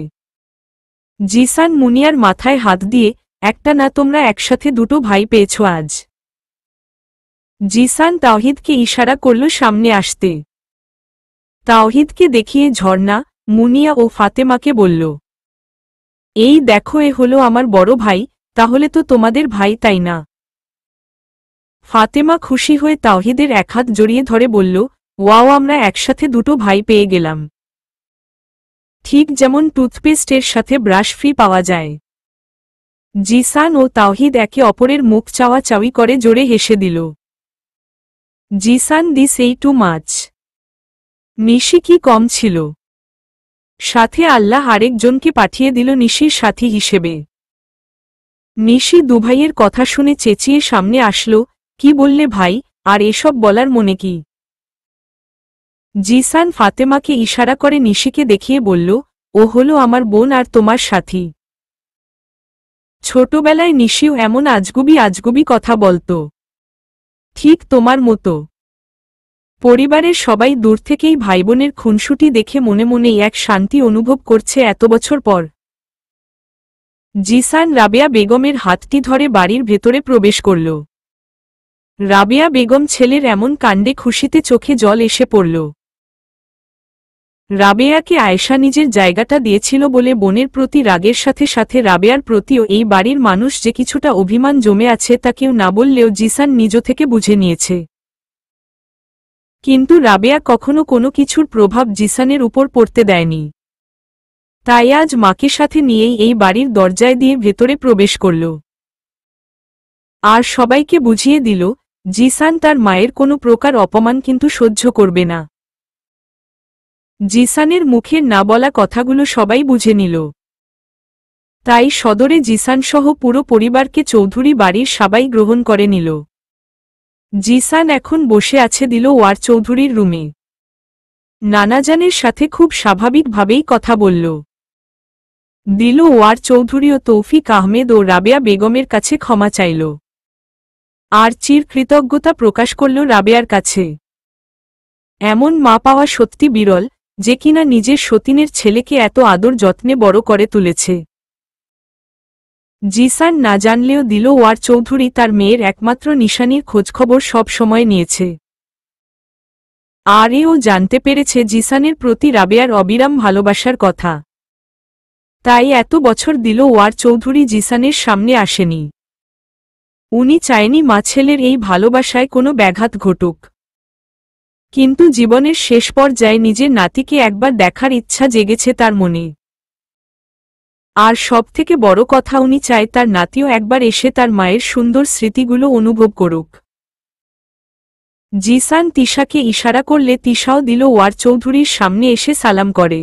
জিসান মুনিয়ার মাথায় হাত দিয়ে, একটা না, তোমরা একসাথে 2টো ভাই পেয়েছ আজ। জিসান তাওহিদকে ইশারা করল সামনে আসতে। তাওহিদকে দেখিয়ে ঝর্ণা, মুনিয়া ও ফাতেমাকে বলল, এই দেখো এ হলো আমার বড় ভাই, তাহলে তো তোমাদের ভাই তাই না? ফাতেমা খুশি হয়ে তাওহিদের এক হাত জড়িয়ে ধরে বলল, ওয়াও, আমরা একসাথে 2টো ভাই পেয়ে গেলাম। ঠিক যেমন টুথপেস্টের সাথে ব্রাশ ফ্রি পাওয়া যায়। জিসান ও তাওহিদ একে অপরের মুখ চাওয়াচাওয়ি করে জোরে হেসে দিল। জিসান, দিস এই টু মাচ। নিশি কি কম ছিল? সাথে আল্লাহ আরেকজনকে পাঠিয়ে দিল নিশির সাথী হিসেবে। নিশি দুভাইয়ের কথা শুনে চেঁচিয়ে সামনে আসলো, কি বললে ভাই, আর এসব বলার মনে কি? জিসান ফাতেমাকে ইশারা করে নিশিকে দেখিয়ে বলল, ও হলো আমার বোন আর তোমার সাথী। ছোটবেলায় নিশিও এমন আজগুবি কথা বলত, ঠিক তোমার মতো। পরিবারের সবাই দূর থেকেই ভাইবোনের খুনসুটি দেখে মনে মনেই এক শান্তি অনুভব করছে এত বছর পর। জিসান রাবেয়া বেগমের হাতটি ধরে বাড়ির ভেতরে প্রবেশ করল। রাবেয়া বেগম ছেলের এমন কাণ্ডে খুশিতে চোখে জল এসে পড়ল। রাবেয়াকে আয়েশা নিজের জায়গাটা দিয়েছিল বলে বোনের প্রতি রাগের সাথে সাথে রাবেয়ার প্রতিও এই বাড়ির মানুষ যে কিছুটা অভিমান জমে আছে তা কেউ না বললেও জিসান নিজ থেকে বুঝে নিয়েছে। কিন্তু রাবেয়া কখনো কোনো কিছুর প্রভাব জিসানের উপর পড়তে দেয়নি। তাই আজ মাকে সাথে নিয়েই এই বাড়ির দরজায় দিয়ে ভেতরে প্রবেশ করল। আর সবাইকে বুঝিয়ে দিল, জিসান তার মায়ের কোনো প্রকার অপমান কিন্তু সহ্য করবে না। জিসানের মুখের না বলা কথাগুলো সবাই বুঝে নিল। তাই সদরে জিসানসহ পুরো পরিবারকে চৌধুরী বাড়ির সবাই গ্রহণ করে নিল। জিসান এখন বসে আছে দিলওয়ার চৌধুরীর রুমে। নানাজানের সাথে খুব স্বাভাবিকভাবেই কথা বলল। দিলওয়ার চৌধুরীও তৌফিক আহমেদ ও রাবেয়া বেগমের কাছে ক্ষমা চাইল। আর চির কৃতজ্ঞতা প্রকাশ করল রাবেয়ার কাছে। এমন মা পাওয়া সত্যি বিরল, যে কিনা নিজের সতীনের ছেলেকে এত আদর যত্নে বড় করে তুলেছে। জিসান না জানলেও দিলওয়ার চৌধুরী তার মেয়ের একমাত্র নিশানির খোঁজখবর সব সময় নিয়েছে। আর এও জানতে পেরেছে জিসানের প্রতি রাবেয়ার অবিরাম ভালোবাসার কথা। তাই এত বছর দিলওয়ার চৌধুরী জিসানের সামনে আসেনি। উনি চায়নি মা ছেলের এই ভালোবাসায় কোনো ব্যাঘাত ঘটুক। কিন্তু জীবনের শেষ পর্যায়ে নিজের নাতিকে একবার দেখার ইচ্ছা জেগেছে তার মনে। আর সবথেকে বড় কথা, উনি চায় তার নাতিও একবার এসে তার মায়ের সুন্দর স্মৃতিগুলো অনুভব করুক। জিসান তিশাকে ইশারা করলে তিশাও দিলওয়ার চৌধুরীর সামনে এসে সালাম করে।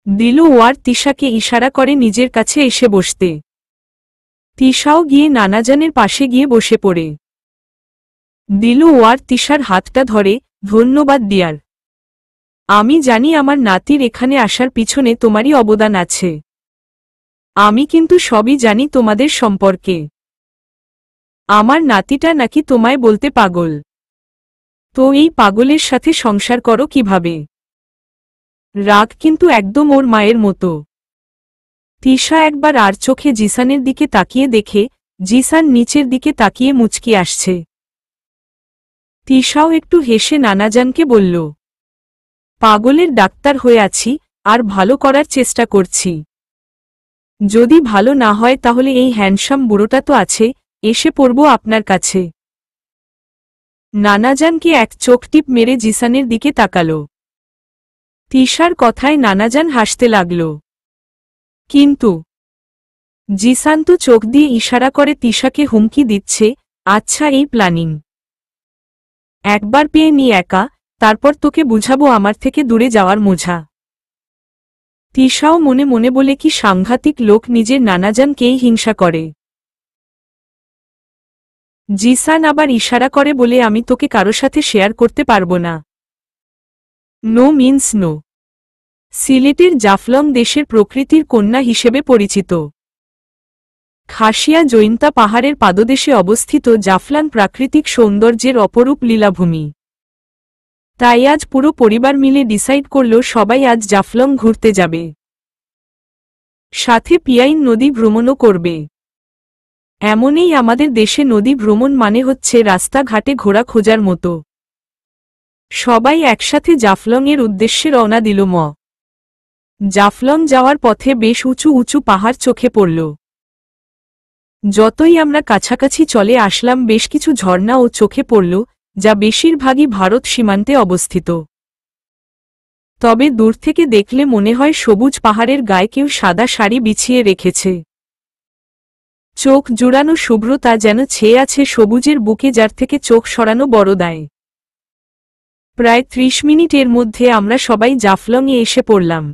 দিলওয়ার তিশাকে ইশারা করে নিজের কাছে এসে বসতে। তিশাও গিয়ে নানাজানের পাশে গিয়ে বসে পড়ে। দিলওয়ার তিশার হাতটা ধরে, ধন্যবাদ ডিয়ার। আমি জানি আমার নাতির এখানে আসার পিছনে তোমারই অবদান আছে। আমি কিন্তু সবই জানি তোমাদের সম্পর্কে। আমার নাতিটা নাকি তোমায় বলতে পাগল। তো এই পাগলের সাথে সংসার করো কিভাবে? রাগ কিন্তু একদম ওর মায়ের মতো। তিশা একবার আর চোখে জিসানের দিকে তাকিয়ে দেখে জিসান নিচের দিকে তাকিয়ে মুচকি আসছে। তিশাও একটু হেসে নানাজানকে বলল, পাগলের ডাক্তার হয়ে আছি, আর ভালো করার চেষ্টা করছি। যদি ভালো না হয় তাহলে এই হ্যান্ডসাম বুড়োটা তো আছে, এসে পড়ব আপনার কাছে। নানাজানকে এক চোখ টিপ মেরে জিসানের দিকে তাকাল। তিশার কথায় নানাজান হাসতে লাগল। কিন্তু জিসান তো চোখ দিয়ে ইশারা করে তিশাকে হুমকি দিচ্ছে, আচ্ছা এই প্ল্যানিং একবার পেয়ে নি একা, তারপর তোকে বুঝাবো আমার থেকে দূরে যাওয়ার মোঝা। তিশাও মনে মনে বলে, কি সাংঘাতিক লোক, নিজের নানাজানকেই হিংসা করে। জিসান আবার ইশারা করে বলে, আমি তোকে কারো সাথে শেয়ার করতে পারবো না। No means no. সিলেটের জাফলং দেশের প্রকৃতির কন্যা হিসেবে পরিচিত। খাসিয়া জৈন্তা পাহাড়ের পাদদেশে অবস্থিত জাফলং প্রাকৃতিক সৌন্দর্যের অপরূপ লীলাভূমি। তাই আজ পুরো পরিবার মিলে ডিসাইড করল সবাই আজ জাফলং ঘুরতে যাবে। সাথে পিয়াইন নদী ভ্রমণও করবে। এমনই আমাদের দেশে নদী ভ্রমণ মানে হচ্ছে রাস্তাঘাটে ঘোরা খোঁজার মতো। সবাই একসাথে জাফলংয়ের উদ্দেশ্যে রওনা দিল। জাফলং যাওয়ার পথে বেশ উঁচু উঁচু পাহাড় চোখে পড়ল। যতই আমরা কাছাকাছি চলে আসলাম বেশ কিছু ঝর্ণাও চোখে পড়ল, যা বেশিরভাগই ভারত সীমান্তে অবস্থিত। তবে দূর থেকে দেখলে মনে হয় সবুজ পাহাড়ের গায়ে কেউ সাদা শাড়ি বিছিয়ে রেখেছে। চোখ জুড়ানো শুভ্রতা যেন ছেয়ে আছে সবুজের বুকে, যার থেকে চোখ সরানো বড় দায়। প্রায় ৩০ মিনিটের মধ্যে আমরা সবাই জাফলংয়ে এসে পড়লাম।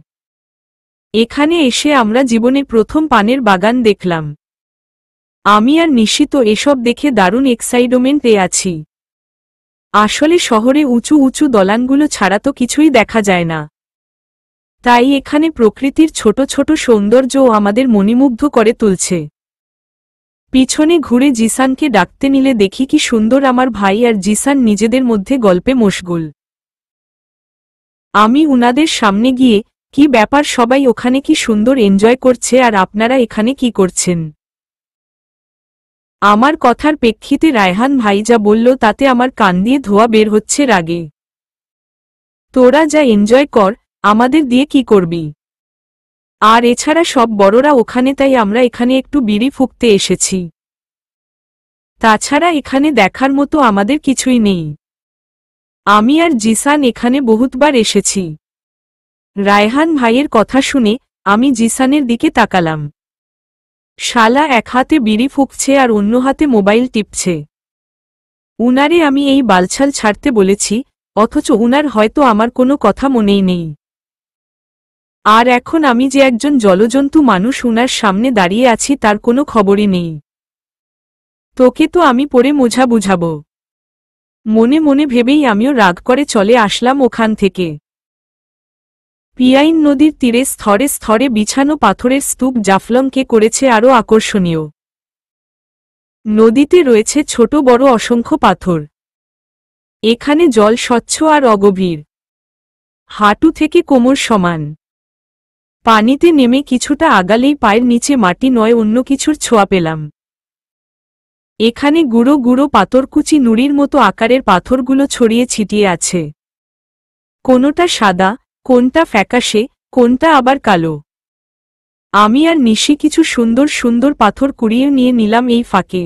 এখানে এসে আমরা জীবনে প্রথম পানের বাগান দেখলাম। আমি আর নিশি তো এসব দেখে দারুণ এক্সাইটমেন্টে আছি। আসলে শহরে উঁচু উঁচু দলানগুলো ছাড়া তো কিছুই দেখা যায় না, তাই এখানে প্রকৃতির ছোট ছোট সৌন্দর্যও আমাদের মনিমুগ্ধ করে তুলছে। পিছনে ঘুরে জিসানকে ডাকতে নিলে দেখি কি সুন্দর আমার ভাই আর জিসান নিজেদের মধ্যে গল্পে মশগুল। আমি উনাদের সামনে গিয়ে, কি ব্যাপার সবাই ওখানে কি সুন্দর এনজয় করছে, আর আপনারা এখানে কি করছেন? আমার কথার প্রেক্ষিতে রায়হান ভাই যা বলল তাতে আমার কান দিয়ে ধোঁয়া বের হচ্ছে রাগে। তোরা যা এনজয় কর, আমাদের দিয়ে কি করবি? আর এছাড়া সব বড়রা ওখানে, তাই আমরা এখানে একটু বিড়ি ফুঁকতে এসেছি। তাছাড়া এখানে দেখার মতো আমাদের কিছুই নেই। আমি আর জিসান এখানে বহুতবার এসেছি। রায়হান ভাইয়ের কথা শুনে আমি জিসানের দিকে তাকালাম। শালা এক হাতে বিড়ি ফুঁকছে আর অন্য হাতে মোবাইল টিপছে। উনারে আমি এই বালছাল ছাড়তে বলেছি, অথচ উনার হয়তো আমার কোনো কথা মনেই নেই। আর এখন আমি যে একজন জলজন্তু মানুষ উনার সামনে দাঁড়িয়ে আছি তার কোনো খবরই নেই। তোকে তো আমি পরে মোঝা বুঝাবো, মনে মনে ভেবেই আমিও রাগ করে চলে আসলাম ওখান থেকে। পিয়াইন নদীর তীরে স্তরে স্তরে বিছানো পাথরের স্তূপ জাফলংকে করেছে আরও আকর্ষণীয়। নদীতে রয়েছে ছোট বড় অসংখ্য পাথর। এখানে জল স্বচ্ছ আর অগভীর, হাঁটু থেকে কোমর সমান। পানিতে নেমে কিছুটা আগালেই পায়ের নিচে মাটি নয় অন্য কিছুর ছোঁয়া পেলাম। এখানে গুঁড়ো গুঁড়ো পাথরকুচি নুড়ির মতো আকারের পাথরগুলো ছড়িয়ে ছিটিয়ে আছে। কোনোটা সাদা, কোনটা ফ্যাকাশে, কোনটা আবার কালো। আমি আর নিশি কিছু সুন্দর সুন্দর পাথর কুড়িয়ে নিয়ে নিলাম এই ফাঁকে।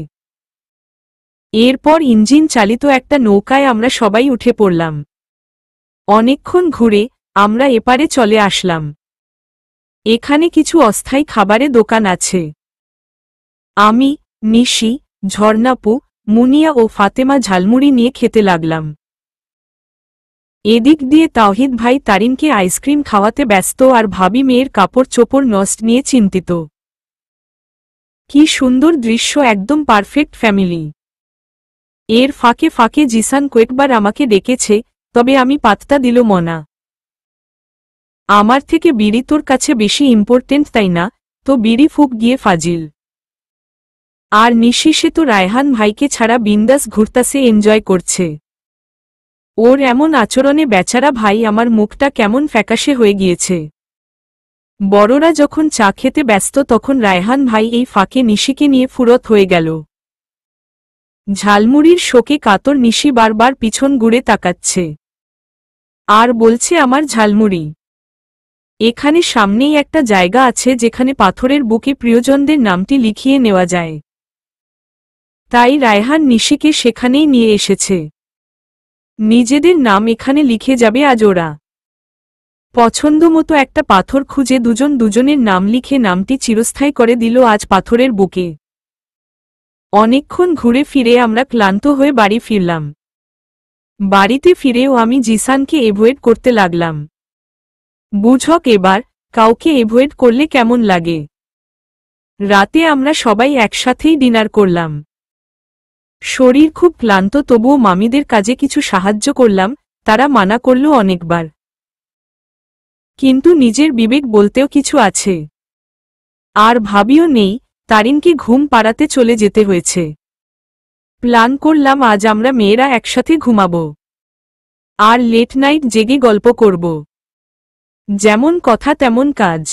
এরপর ইঞ্জিন চালিত একটা নৌকায় আমরা সবাই উঠে পড়লাম। অনেকক্ষণ ঘুরে আমরা এপারে চলে আসলাম। এখানে কিছু অস্থায়ী খাবারের দোকান আছে। আমি, নিশি, ঝর্ণাপু, মুনিয়া ও ফাতেমা ঝালমুড়ি নিয়ে খেতে লাগলাম। এদিক দিয়ে তাওহিদ ভাই তারিনকে আইসক্রিম খাওয়াতে ব্যস্ত আর ভাবি মেয়ের কাপড় চোপড় নষ্ট নিয়ে চিন্তিত। কি সুন্দর দৃশ্য, একদম পারফেক্ট ফ্যামিলি। এর ফাঁকে ফাঁকে জিসান কয়েকবার আমাকে ডেকেছে, তবে আমি পাত্তা দিল মনা। আমার থেকে বিড়ি তোর কাছে বেশি ইম্পর্টেন্ট তাই না? তো বিড়ি ফুক গিয়ে ফাজিল। আর নিশি সে তো রায়হান ভাইকে ছাড়া বিন্দাস ঘুরতাসে, এনজয় করছে। ওর এমন আচরণে বেচারা ভাই আমার মুখটা কেমন ফ্যাকাশে হয়ে গিয়েছে। বড়রা যখন চা খেতে ব্যস্ত তখন রায়হান ভাই এই ফাঁকে নিশিকে নিয়ে ফুরত হয়ে গেল। ঝালমুড়ির শোকে কাতর নিশি বারবার পিছন ঘুরে তাকাচ্ছে আর বলছে, আমার ঝালমুড়ি। এখানে সামনেই একটা জায়গা আছে যেখানে পাথরের বুকে প্রিয়জনদের নামটি লিখিয়ে নেওয়া যায়। তাই রায়হান নিশিকে সেখানেই নিয়ে এসেছে। নিজেদের নাম এখানে লিখে যাবে আজ ওরা। পছন্দমতো একটা পাথর খুঁজে দুজন দুজনের নাম লিখে নামটি চিরস্থায়ী করে দিল আজ পাথরের বুকে। অনেকক্ষণ ঘুরে ফিরে আমরা ক্লান্ত হয়ে বাড়ি ফিরলাম। বাড়িতে ফিরেও আমি জিসানকে এভয়েড করতে লাগলাম। বুঝক এবার, কাউকে এভয়েড করলে কেমন লাগে। রাতে আমরা সবাই একসাথেই ডিনার করলাম। শরীর খুব ক্লান্ত, তবুও মামিদের কাজে কিছু সাহায্য করলাম, তারা মানা করল অনেকবার। কিন্তু নিজের বিবেক বলতেও কিছু আছে। আর ভাবিও নেই, তারিনকে ঘুম পাড়াতে চলে যেতে হয়েছে। প্ল্যান করলাম আজ আমরা মেয়েরা একসাথে ঘুমাবো আর লেট নাইট জেগে গল্প করব। যেমন কথা তেমন কাজ।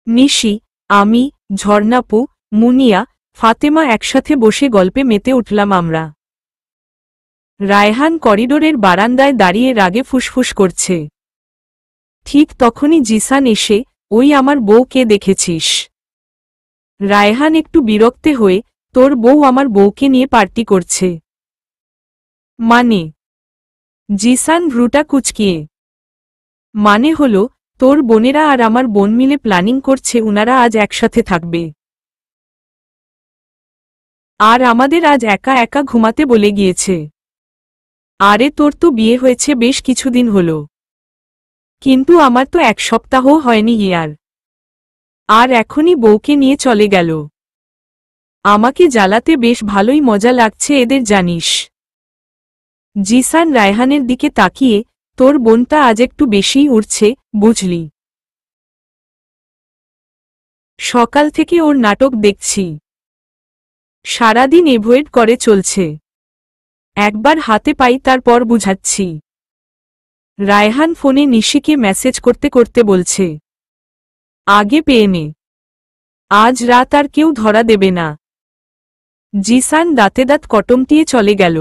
নিশি, আমি, ঝর্ণাপু, মুনিয়া, ফাতেমা একসাথে বসে গল্পে মেতে উঠলাম আমরা। রায়হান করিডোরের বারান্দায় দাঁড়িয়ে রাগে ফুসফুস করছে। ঠিক তখনই জিসান এসে, ওই আমার বউ কে দেখেছিস? রায়হান একটু বিরক্তে হয়ে, তোর বউ আমার বউকে নিয়ে পার্টি করছে মানে? জিসান ভ্রুটা কুঁচকিয়ে, মানে হলো, তোর বোনেরা আর আমার বোন মিলে প্ল্যানিং করছে উনারা আজ একসাথে থাকবে। আর আমাদের আজ একা একা ঘুমাতে বলে গিয়েছে। আরে তোর তো বিয়ে হয়েছে বেশ কিছুদিন হলো, কিন্তু আমার তো 1 সপ্তাহ হয়নি ইয়ার, আর এখনই বউকে নিয়ে চলে গেল। আমাকে জ্বালাতে বেশ ভালোই মজা লাগছে এদের জানিস। জিসান রায়হানের দিকে তাকিয়ে, তোর বোনটা আজ একটু বেশিই উড়ছে, বুঝলি? সকাল থেকে ওর নাটক দেখছি, সারাদিন এভয়েড করে চলছে। একবার হাতে পাই তারপর বুঝাচ্ছি। রায়হান ফোনে নিশিকে মেসেজ করতে করতে বলছে, আগে পেয়ে নে, আজ রাত আর কেউ ধরা দেবে না। জিসান দাঁতে দাঁত কটমটিয়ে চলে গেল।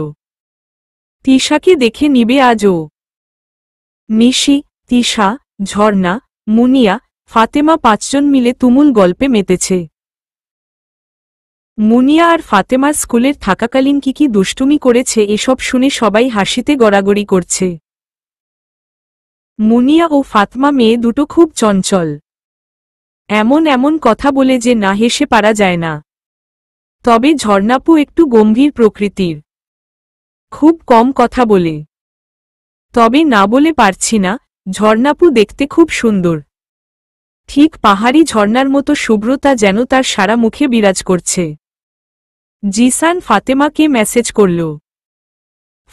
তিশাকে দেখে নিবে আজও। নিশি, তিশা, ঝর্ণা, মুনিয়া, ফাতেমা 5 জন মিলে তুমুল গল্পে মেতেছে। মুনিয়া আর ফাতেমার স্কুলের থাকাকালীন কি দুষ্টুমি করেছে এসব শুনে সবাই হাসিতে গড়াগড়ি করছে। মুনিয়া ও ফাতমা মেয়ে দুটো খুব চঞ্চল, এমন এমন কথা বলে যে না হেসে পারা যায় না। তবে ঝর্ণাপু একটু গম্ভীর প্রকৃতির, খুব কম কথা বলে। তবে না বলে পারছি না, ঝর্ণাপু দেখতে খুব সুন্দর, ঠিক পাহাড়ি ঝর্ণার মতো শুভ্রতা যেন তার সারা মুখে বিরাজ করছে। জিসান ফাতেমাকে মেসেজ করল।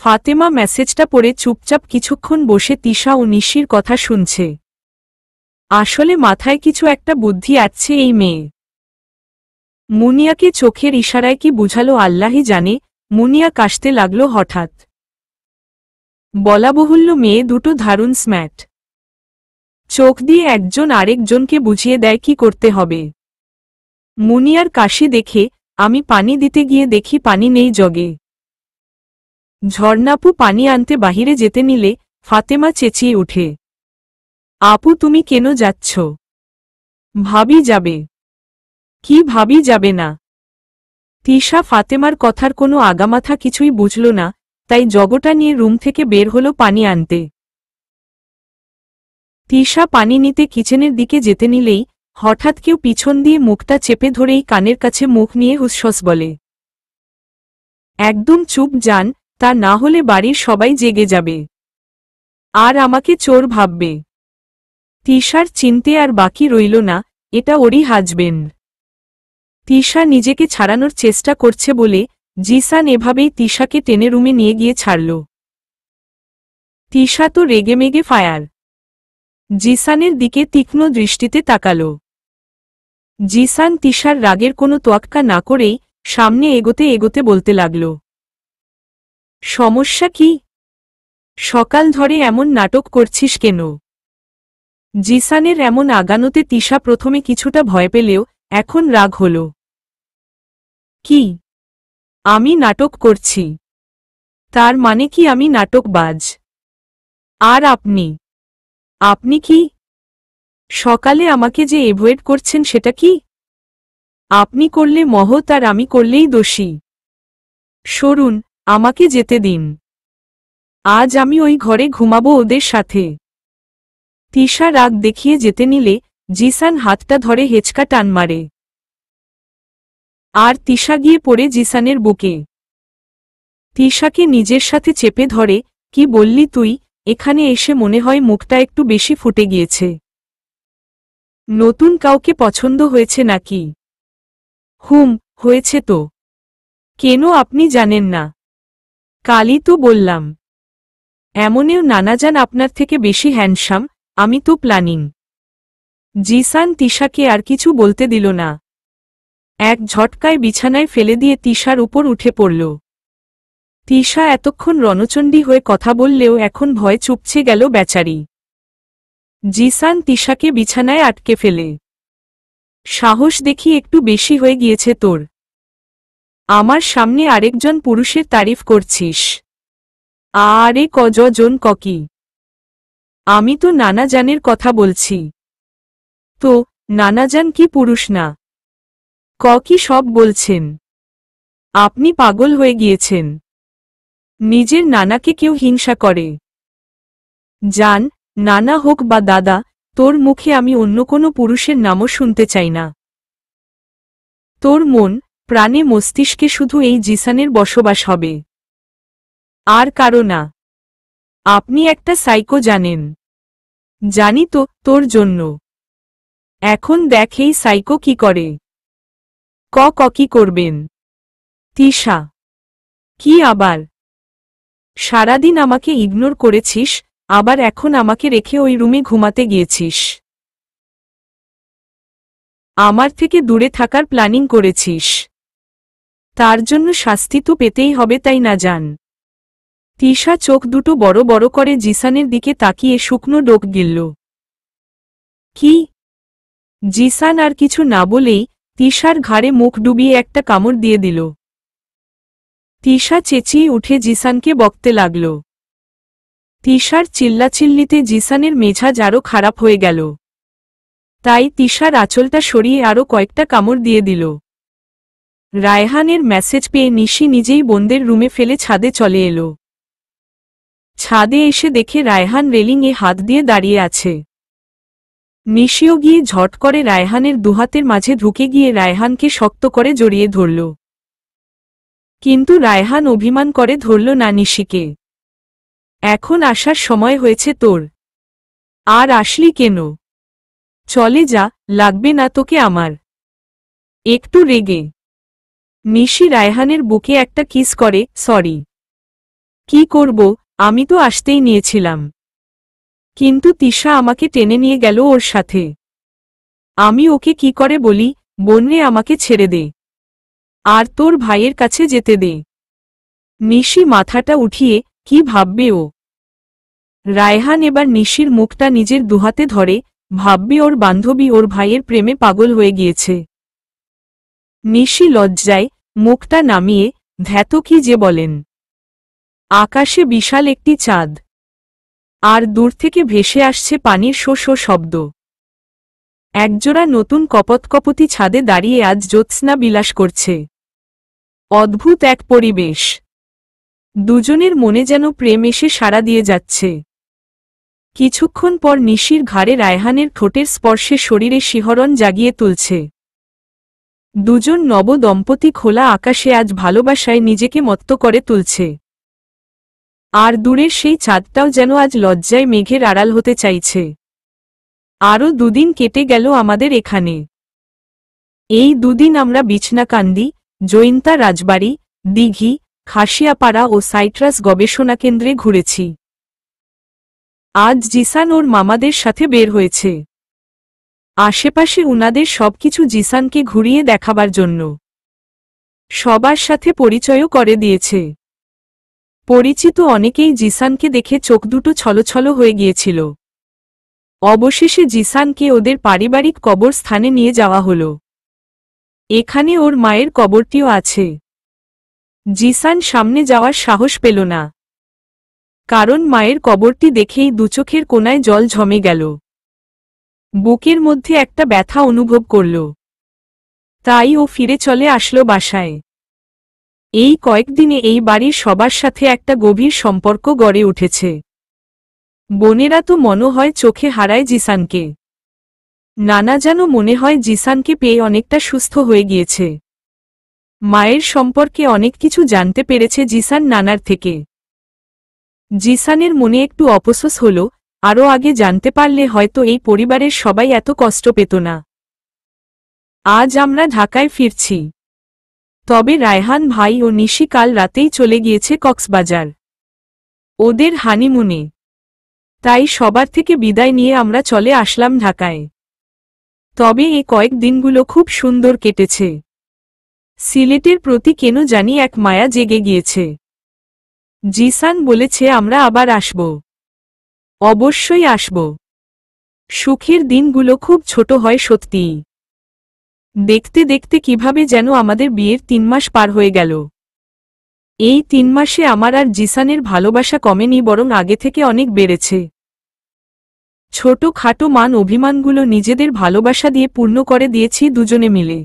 ফাতেমা মেসেজটা পড়ে চুপচাপ কিছুক্ষণ বসে তিশা ও নিশির কথা শুনছে। আসলে মাথায় কিছু একটা বুদ্ধি আছে এই মেয়ে। মুনিয়াকে চোখের ইশারায় কি বুঝালো আল্লাহই জানে। মুনিয়া কাশতে লাগল হঠাৎ। বলাবহুল্য মেয়ে দুটো দারুণ স্ম্যাট, চোখ দিয়ে একজন আরেকজনকে বুঝিয়ে দেয় কি করতে হবে। মুনিয়ার কাশি দেখে আমি পানি দিতে গিয়ে দেখি পানি নেই জগে। ঝর্ণাপু পানি আনতে বাহিরে যেতে নিলে ফাতেমা চেঁচিয়ে উঠে, আপু তুমি কেন যাচ্ছ? ভাবি যাবে। কি ভাবি যাবে না? তিশা ফাতেমার কথার কোনো আগামাথা কিছুই বুঝল না, তাই জগটা নিয়ে রুম থেকে বের হলো পানি আনতে। তিশা পানি নিতে কিচেনের দিকে যেতে নিলেই হঠাৎ কেউ পিছন দিয়ে মুখটা চেপে ধরেই কানের কাছে মুখ নিয়ে হুসফস বলে, একদম চুপ যান, তা না হলে বাড়ির সবাই জেগে যাবে আর আমাকে চোর ভাববে। তিশার চিনতে আর বাকি রইল না, এটা ওরই হাজবেন্ড। তিশা নিজেকে ছাড়ানোর চেষ্টা করছে বলে জিসান এভাবেই তিশাকে টেনে রুমে নিয়ে গিয়ে ছাড়ল। তিশা তো রেগেমেগে ফায়ার। জিসানের দিকে তীক্ষ্ণ দৃষ্টিতে তাকাল। জিসান তিশার রাগের কোনো তোয়াক্কা না করেই সামনে এগোতে এগোতে বলতে লাগল, সমস্যা কি? সকাল ধরে এমন নাটক করছিস কেন? জিসানের এমন আগানোতে তিশা প্রথমে কিছুটা ভয় পেলেও এখন রাগ হল। কি? আমি নাটক করছি? তার মানে কি আমি নাটকবাজ? আর আপনি? আপনি কি সকালে আমাকে যে এভয়েড করছেন সেটা কি? আপনি করলে মহৎ আর আমি করলেই দোষী। সরুন, আমাকে যেতে দিন। আজ আমি ওই ঘরে ঘুমাবো ওদের সাথে। তিশা রাগ দেখিয়ে যেতে নিলে জিসান হাতটা ধরে হেঁচকা টান মারে। আর তিশা গিয়ে পড়ে জিসানের বুকে। তিশাকে নিজের সাথে চেপে ধরে, কি বললি তুই? এখানে এসে মনে হয় মুখটা একটু বেশি ফুটে গিয়েছে। নতুন কাউকে পছন্দ হয়েছে নাকি? হুম, হয়েছে তো। কেন আপনি জানেন না? কালই তো বললাম। এমনেও নানাজান আপনার থেকে বেশি হ্যান্ডসাম, আমি তো প্ল্যানিং। জিসান তিশাকে আর কিছু বলতে দিল না। এক ঝটকায় বিছানায় ফেলে দিয়ে তিশার উপর উঠে পড়ল। তিশা এতক্ষণ রণচণ্ডী হয়ে কথা বললেও এখন ভয় চুপছে গেল বেচারি। জিসান তিশাকে বিছানায় আটকে ফেলে, সাহস দেখি একটু বেশি হয়ে গিয়েছে তোর। আমার সামনে আরেকজন পুরুষের তারিফ করছিস? আরে কজন ককি? আমি তো নানাজানের কথা বলছি। তো নানাজান কি পুরুষ না? ককি সব বলছেন? আপনি পাগল হয়ে গিয়েছেন। নিজের নানাকে কেউ হিংসা করে? জান, নানা হোক বা দাদা, তোর মুখে আমি অন্য কোনো পুরুষের নামও শুনতে চাই না। তোর মন, প্রাণে মস্তিষ্কে শুধু এই জিসানের বসবাস হবে, আর কারো না। আপনি একটা সাইকো জানেন। জানি তো, তোর জন্য। এখন দেখ এই সাইকো কি করে। কি করবেন? তিশা, কি আবার? সারাদিন আমাকে ইগনোর করেছিস, আবার এখন আমাকে রেখে ওই রুমে ঘুমাতে গিয়েছিস। আমার থেকে দূরে থাকার প্ল্যানিং করেছিস। তার জন্য শাস্তি তো পেতেই হবে, তাই না জান? তিশা চোখ দুটো বড় বড় করে জিসানের দিকে তাকিয়ে শুকনো ডোক গিলল। কি? জিসান আর কিছু না বলেই তিশার ঘাড়ে মুখ ডুবিয়ে একটা কামড় দিয়ে দিল। তিশা চেঁচিয়ে উঠে জিসানকে বকতে লাগল। তিশার চিল্লাচিল্লিতে জিসানের মেজাজ আরও খারাপ হয়ে গেল। তাই তিশার আঁচলটা সরিয়ে আরও কয়েকটা কামড় দিয়ে দিল। রায়হানের মেসেজ পেয়ে নিশি নিজেই বোনদের রুমে ফেলে ছাদে চলে এলো। ছাদে এসে দেখে রায়হান রেলিংয়ে হাত দিয়ে দাঁড়িয়ে আছে। নিশিও গিয়ে ঝট করে রায়হানের দুহাতের মাঝে ঢুকে গিয়ে রায়হানকে শক্ত করে জড়িয়ে ধরল। কিন্তু রায়হান অভিমান করে ধরল না নিশিকে। এখন আসার সময় হয়েছে তোর। আর আসলি কেন? চলে যা, লাগবে না তোকে আমার। একটু রেগে নিশি রায়হানের বুকে একটা কিস করে। সরি। কি করব, আমি তো আসতেই নিয়েছিলাম, কিন্তু তিশা আমাকে টেনে নিয়ে গেল ওর সাথে। আমি ওকে কি করে বলি, বোনরে আমাকে ছেড়ে দে, আর তোর ভাইয়ের কাছে যেতে দে। নিশি মাথাটা উঠিয়ে কি ভাববে ও। রায়হান এবার নিশির মুখটা নিজের দুহাতে ধরে ভাববে ওর বান্ধবী ওর ভাইয়ের প্রেমে পাগল হয়ে গিয়েছে। নিশি লজ্জায় মুখটা নামিয়ে ধ্যাত কি যে বলেন। আকাশে বিশাল একটি চাঁদ, আর দূর থেকে ভেসে আসছে পানির শো শো শব্দ। একজোড়া নতুন কপতকপতি ছাদে দাঁড়িয়ে আজ জ্যোৎস্না বিলাস করছে। অদ্ভুত এক পরিবেশ। দুজনের মনে যেন প্রেম এসে সাড়া দিয়ে যাচ্ছে। কিছুক্ষণ পর নিশির ঘাড়ে রায়হানের ঠোঁটের স্পর্শে শরীরে শিহরণ জাগিয়ে তুলছে। দুজন নব দম্পতি খোলা আকাশে আজ ভালোবাসায় নিজেকে মত্ত করে তুলছে। আর দূরের সেই চাঁদটাও যেন আজ লজ্জায় মেঘের আড়াল হতে চাইছে। আরও দুদিন কেটে গেল আমাদের এখানে। এই দুদিন আমরা বিছনাকান্দি, জৈন্তা রাজবাড়ি, দিঘি, খাসিয়াপাড়া ও সাইট্রাস গবেষণা কেন্দ্রে ঘুরেছি। আজ জিসান ওর মামাদের সাথে বের হয়েছে আশেপাশে উনাদের সবকিছু জিসানকে ঘুরিয়ে দেখাবার জন্য। সবার সাথে পরিচয়ও করে দিয়েছে। পরিচিত অনেকেই জিসানকে দেখে চোখ দুটো ছলছল হয়ে গিয়েছিল। অবশেষে জিসানকে ওদের পারিবারিক কবরস্থানে নিয়ে যাওয়া হলো। এখানে ওর মায়ের কবরটিও আছে। জিসান সামনে যাওয়ার সাহস পেল না, কারণ মায়ের কবরটি দেখেই দুচোখের কোনায় জল ঝমে গেল। বুকের মধ্যে একটা ব্যথা অনুভব করল। তাই ও ফিরে চলে আসলো বাসায়। এই কয়েকদিনে এই বাড়ির সবার সাথে একটা গভীর সম্পর্ক গড়ে উঠেছে। বোনেরা তো মনে হয় চোখে হারায় জিসানকে। নানা যেন মনে হয় জিসানকে পেয়ে অনেকটা সুস্থ হয়ে গিয়েছে। মায়ের সম্পর্কে অনেক কিছু জানতে পেরেছে জিসান নানার থেকে। জিসানের মনে একটু অপসোস হল, আরও আগে জানতে পারলে হয়তো এই পরিবারের সবাই এত কষ্ট পেত না। আজ আমরা ঢাকায় ফিরছি। তবে রায়হান ভাই ও নিশি কাল রাতেই চলে গিয়েছে কক্সবাজার ওদের হানিমুনে। তাই সবার থেকে বিদায় নিয়ে আমরা চলে আসলাম ঢাকায়। তবে এই কয়েক দিনগুলো খুব সুন্দর কেটেছে। সিলেটের প্রতি কেন জানি এক মায়া জেগে গিয়েছে। জিসান বলেছে আমরা আবার আসব। অবশ্যই আসব। সুখের দিনগুলো খুব ছোট হয় সত্যিই। দেখতে দেখতে কিভাবে যেন আমাদের বিয়ের 3 মাস পার হয়ে গেল। এই 3 মাসে আমার আর জিসানের ভালোবাসা কমেনি, বরং আগে থেকে অনেক বেড়েছে। ছোট খাটো মান অভিমানগুলো নিজেদের ভালোবাসা দিয়ে পূর্ণ করে দিয়েছি দুজনে মিলে।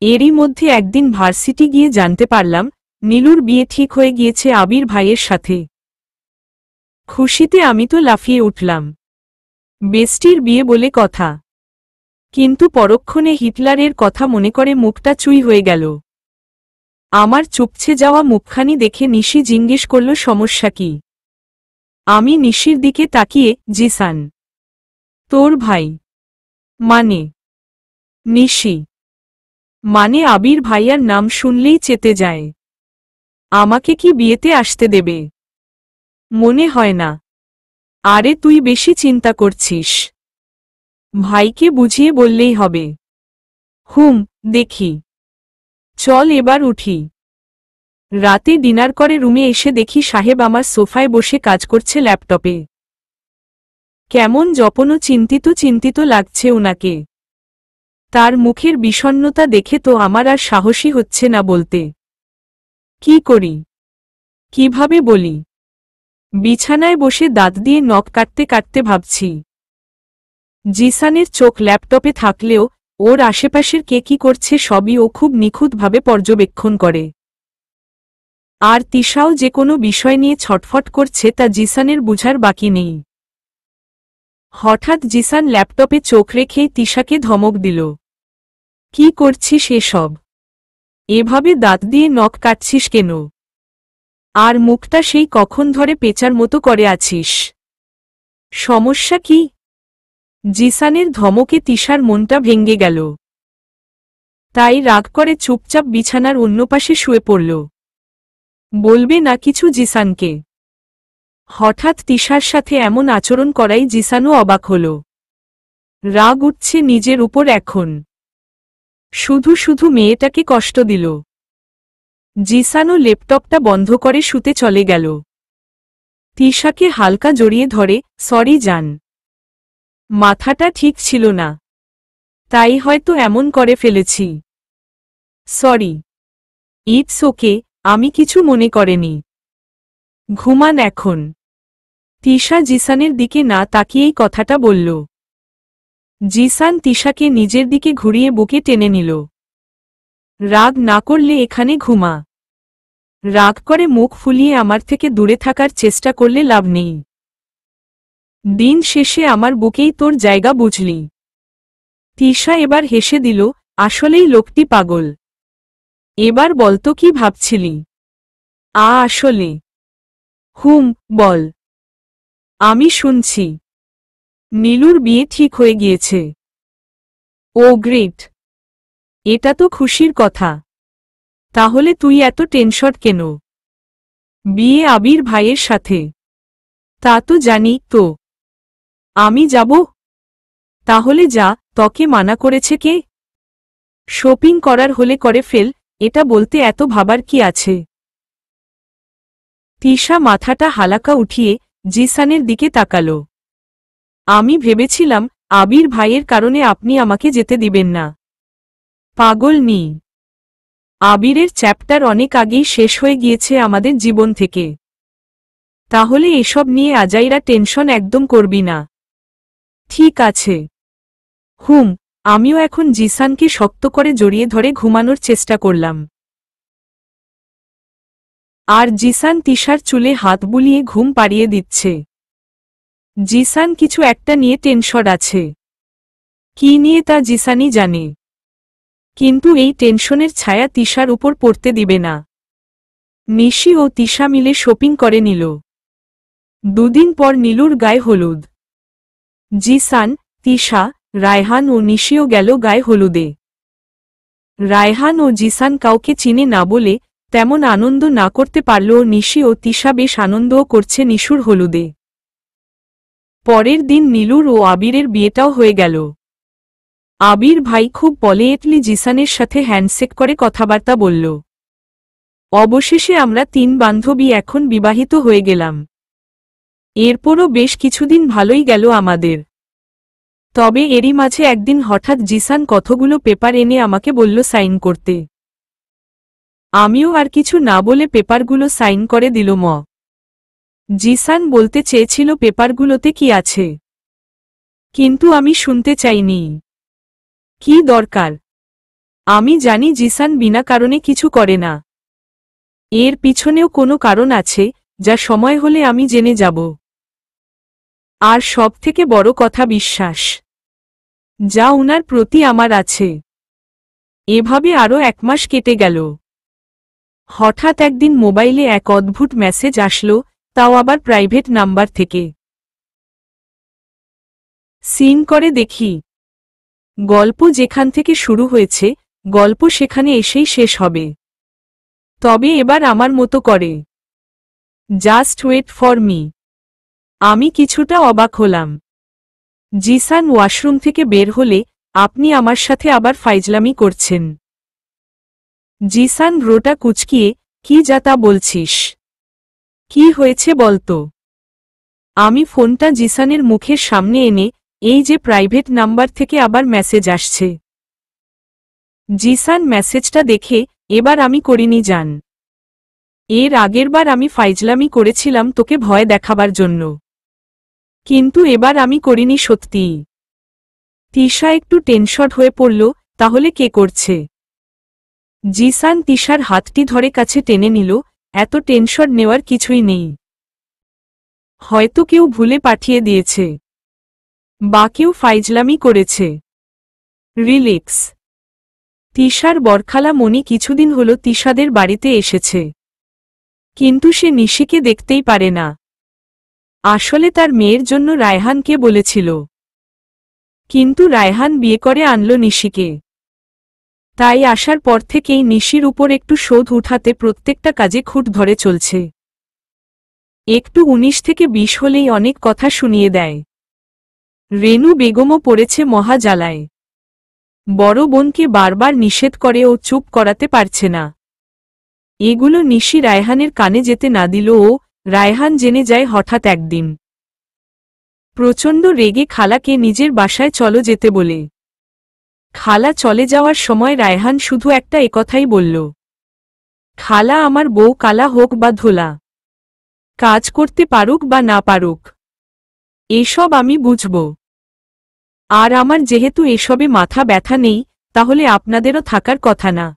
এরই মধ্যে একদিন ভার্সিটি গিয়ে জানতে পারলাম নীলুর বিয়ে ঠিক হয়ে গিয়েছে আবির ভাইয়ের সাথে। খুশিতে আমি তো লাফিয়ে উঠলাম। বেস্টির বিয়ে বলে কথা। কিন্তু পরক্ষণে হিটলারের কথা মনে করে মুখটা চুই হয়ে গেল। আমার চুপছে যাওয়া মুখখানি দেখে নিশি জিজ্ঞেস করল, সমস্যা কি? আমি নিশির দিকে তাকিয়ে, জিসান। তোর ভাই? মানে? নিশি মানে আবির ভাইয়ার নাম শুনলেই চেতে যায়। আমাকে কি বিয়েতে আসতে দেবে? মনে হয় না। আরে তুই বেশি চিন্তা করছিস। ভাইকে বুঝিয়ে বললেই হবে। দেখি। চল এবার উঠি। রাতে ডিনার করে রুমে এসে দেখি সাহেব আমার সোফায় বসে কাজ করছে ল্যাপটপে। কেমন জপনো চিন্তিত চিন্তিত লাগছে ওনাকে। তার মুখের বিষণ্ণতা দেখে তো আমার আর সাহসী হচ্ছে না বলতে। কি করি, কিভাবে বলি? বিছানায় বসে দাঁত দিয়ে নখ কাটতে কাটতে ভাবছি। জিসানের চোখ ল্যাপটপে থাকলেও ওর আশেপাশের কে কি করছে সবই ও খুব নিখুঁতভাবে পর্যবেক্ষণ করে। আর তিশাও যে কোনো বিষয় নিয়ে ছটফট করছে তা জিসানের বুঝার বাকি নেই। হঠাৎ জিসান ল্যাপটপে চোখ রেখেই তিশাকে ধমক দিল। কি করছিস এসব? এভাবে দাঁত দিয়ে নখ কাটছিস কেন? আর মুখটা সেই কখন ধরে পেঁচার মতো করে আছিস? সমস্যা কি? জিসানের ধমকে তিশার মনটা ভেঙে গেল। তাই রাগ করে চুপচাপ বিছানার অন্য পাশে শুয়ে পড়ল। বলবে না কিছু জিসানকে। হঠাৎ তিশার সাথে এমন আচরণ করাই জিসানও অবাক হল। রাগ উঠছে নিজের উপর এখন। শুধু শুধু মেয়েটাকে কষ্ট দিল। জিসানও ল্যাপটপটা বন্ধ করে শুতে চলে গেল। তিশাকে হালকা জড়িয়ে ধরে, সরি জান। মাথাটা ঠিক ছিল না, তাই হয়তো এমন করে ফেলেছি। সরি। ইটস ওকে, আমি কিছু মনে করেনি। ঘুমান এখন। তিশা জিসানের দিকে না তাকিয়েই কথাটা বলল। জিসান তিশাকে নিজের দিকে ঘুরিয়ে বুকে টেনে নিল। রাগ না করলে এখানে ঘুমা। রাগ করে মুখ ফুলিয়ে আমার থেকে দূরে থাকার চেষ্টা করলে লাভ নেই। দিন শেষে আমার বুকেই তোর জায়গা বুঝলি। তিশা এবার হেসে দিল, আসলেই লোকটি পাগল। এবার বলতো কি ভাবছিলি? আসলে। বল। আমি শুনছি। নীলুর বিয়ে ঠিক হয়ে গিয়েছে। ও গ্রেট। এটা তো খুশির কথা। তাহলে তুই এত টেনশন কেন? বিয়ে আবির ভাইয়ের সাথে। তা তো জানি তো। আমি যাব? তাহলে যা, তোকে মানা করেছে কে? শপিং করার হলে করে ফেল, এটা বলতে এত ভাবার কি আছে? তিশা মাথাটা হালাকা উঠিয়ে জিসানের দিকে তাকাল। আমি ভেবেছিলাম আবির ভাইয়ের কারণে আপনি আমাকে যেতে দিবেন না। পাগল নি। আবিরের চ্যাপ্টার অনেক আগেই শেষ হয়ে গিয়েছে আমাদের জীবন থেকে। তাহলে এসব নিয়ে আজাইরা টেনশন একদম করবি না। ঠিক আছে। আমিও এখন জিসানকে শক্ত করে জড়িয়ে ধরে ঘুমানোর চেষ্টা করলাম। আর জিসান তিশার চুলে হাত বুলিয়ে ঘুম পাড়িয়ে দিচ্ছে। জিসান কিছু একটা নিয়ে টেনশন আছে। কি নিয়ে তা জিসানই জানে। কিন্তু এই টেনশনের ছায়া তিশার উপর পড়তে দিবে না। নিশি ও তিশা মিলে শপিং করে নিল। দুদিন পর নীলুর গায়ে হলুদ। জিসান, তিশা, রায়হান ও নিশিও গেল গায়ে হলুদে। রায়হান ও জিসান কাউকে চিনে না বলে তেমন আনন্দ না করতে পারলেও নিশি ও তিশা বেশ আনন্দও করছে নিশুর হলুদে। পরের দিন নীলুর ও আবিরের বিয়েটাও হয়ে গেল। আবির ভাই খুব পলিয়েটলি জিসানের সাথে হ্যান্ডশেক করে কথাবার্তা বলল। অবশেষে আমরা 3 বান্ধবী এখন বিবাহিত হয়ে গেলাম। এরপরও বেশ কিছুদিন ভালোই গেল আমাদের। তবে এরই মাঝে একদিন হঠাৎ জিসান কতগুলো পেপার এনে আমাকে বলল সাইন করতে। আমিও আর কিছু না বলে পেপারগুলো সাইন করে দিল। জিসান বলতে চেয়েছিল পেপারগুলোতে কি আছে, কিন্তু আমি শুনতে চাইনি। কি দরকার? আমি জানি জিসান বিনা কারণে কিছু করে না। এর পিছনেও কোনো কারণ আছে, যা সময় হলে আমি জেনে যাব। আর সবথেকে বড় কথা বিশ্বাস। যা উনার প্রতি আমার আছে। এভাবে আরও 1 মাস কেটে গেল। হঠাৎ একদিন মোবাইলে এক অদ্ভুত মেসেজ আসলো, তাও আবার প্রাইভেট নাম্বার থেকে। সিন করে দেখি। গল্প যেখান থেকে শুরু হয়েছে, গল্প সেখানে এসেই শেষ হবে। তবে এবার আমার মতো করে। Just wait for me. আমি কিছুটা অবাক হলাম। জিসান ওয়াশরুম থেকে বের হলে, আপনি আমার সাথে আবার ফাইজলামি করছেন। জিসান রোটা কুচকিয়ে, কি যা তা বলছিস? কি হয়েছে বলতো? আমি ফোনটা জিসানের মুখের সামনে এনে, এই যে প্রাইভেট নাম্বার থেকে আবার মেসেজ আসছে। জিসান মেসেজটা দেখে, এবার আমি করিনি জান। এর আগেরবার আমি ফাইজলামি করেছিলাম তোকে ভয় দেখাবার জন্য। কিন্তু এবার আমি করিনি সত্যিই। তিশা একটু টেনশন হয়ে পড়ল, তাহলে কে করছে? জিসান তিশার হাতটি ধরে কাছে টেনে নিল, এত টেনশন নেওয়ার কিছুই নেই। হয়তো কেউ ভুলে পাঠিয়ে দিয়েছে, বা কেউ ফাইজলামি করেছে। রিল্যাক্স। তিশার বরখালা মনি কিছুদিন হলো তিশাদের বাড়িতে এসেছে। কিন্তু সে নিশিকে দেখতেই পারে না। আসলে তার মেয়ের জন্য রায়হানকে বলেছিল। কিন্তু রায়হান বিয়ে করে আনলো নিশিকে। তাই আসার পর থেকেই নিশির উপর একটু শোধ উঠাতে প্রত্যেকটা কাজে খুঁট ধরে চলছে। একটু 19 থেকে 20 হলেই অনেক কথা শুনিয়ে দেয়। রেনু বেগমও পড়েছে মহা জ্বালায়। বড় বোনকে বারবার নিষেধ করে ও চুপ করাতে পারছে না। এগুলো নিশি রায়হানের কানে যেতে না দিল ও রায়হান জেনে যায় হঠাৎ একদিন। প্রচণ্ড রেগে খালাকে নিজের বাসায় চলো যেতে বলে। খালা চলে যাওয়ার সময় রায়হান শুধু একটা একথাই বলল, খালা আমার বউ কালা হোক বা ধোলা, কাজ করতে পারুক বা না পারুক, এসব আমি বুঝব। আর আমার যেহেতু এসবে মাথা ব্যথা নেই, তাহলে আপনাদেরও থাকার কথা না।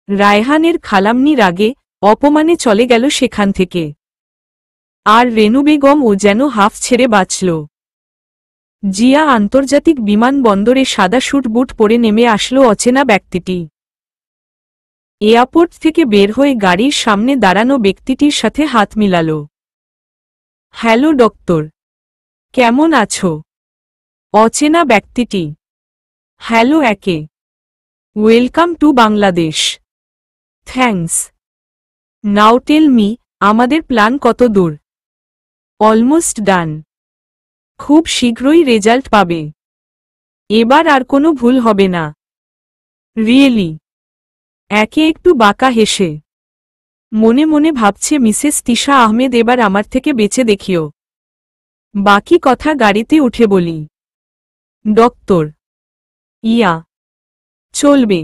রায়হানের খালামনি রাগে অপমানে চলে গেল সেখান থেকে। আর রেনু বেগম ও যেন হাফ ছেড়ে বাঁচল। জিয়া আন্তর্জাতিক বিমানবন্দরে সাদা স্যুট বুট পরে নেমে আসলো অচেনা ব্যক্তিটি। এয়ারপোর্ট থেকে বের হয়ে গাড়ির সামনে দাঁড়ানো ব্যক্তিটির সাথে হাত মিলাল। হ্যালো ডক্টর, কেমন আছো? অচেনা ব্যক্তিটি। হ্যালো একে। Welcome to Bangladesh. Thanks. Now tell me, আমাদের প্ল্যান কত দূর? Almost done. খুব শীঘ্রই রেজাল্ট পাবে। এবার আর কোনো ভুল হবে না। রিয়েলি? একে একটু বাঁকা হেসে মনে মনে ভাবছে মিসেস তিশা আহমেদ এবার আমার থেকে বেঁচে দেখিও। বাকি কথা গাড়িতে উঠে বলি। ডক্টর। ইয়া। চলবে।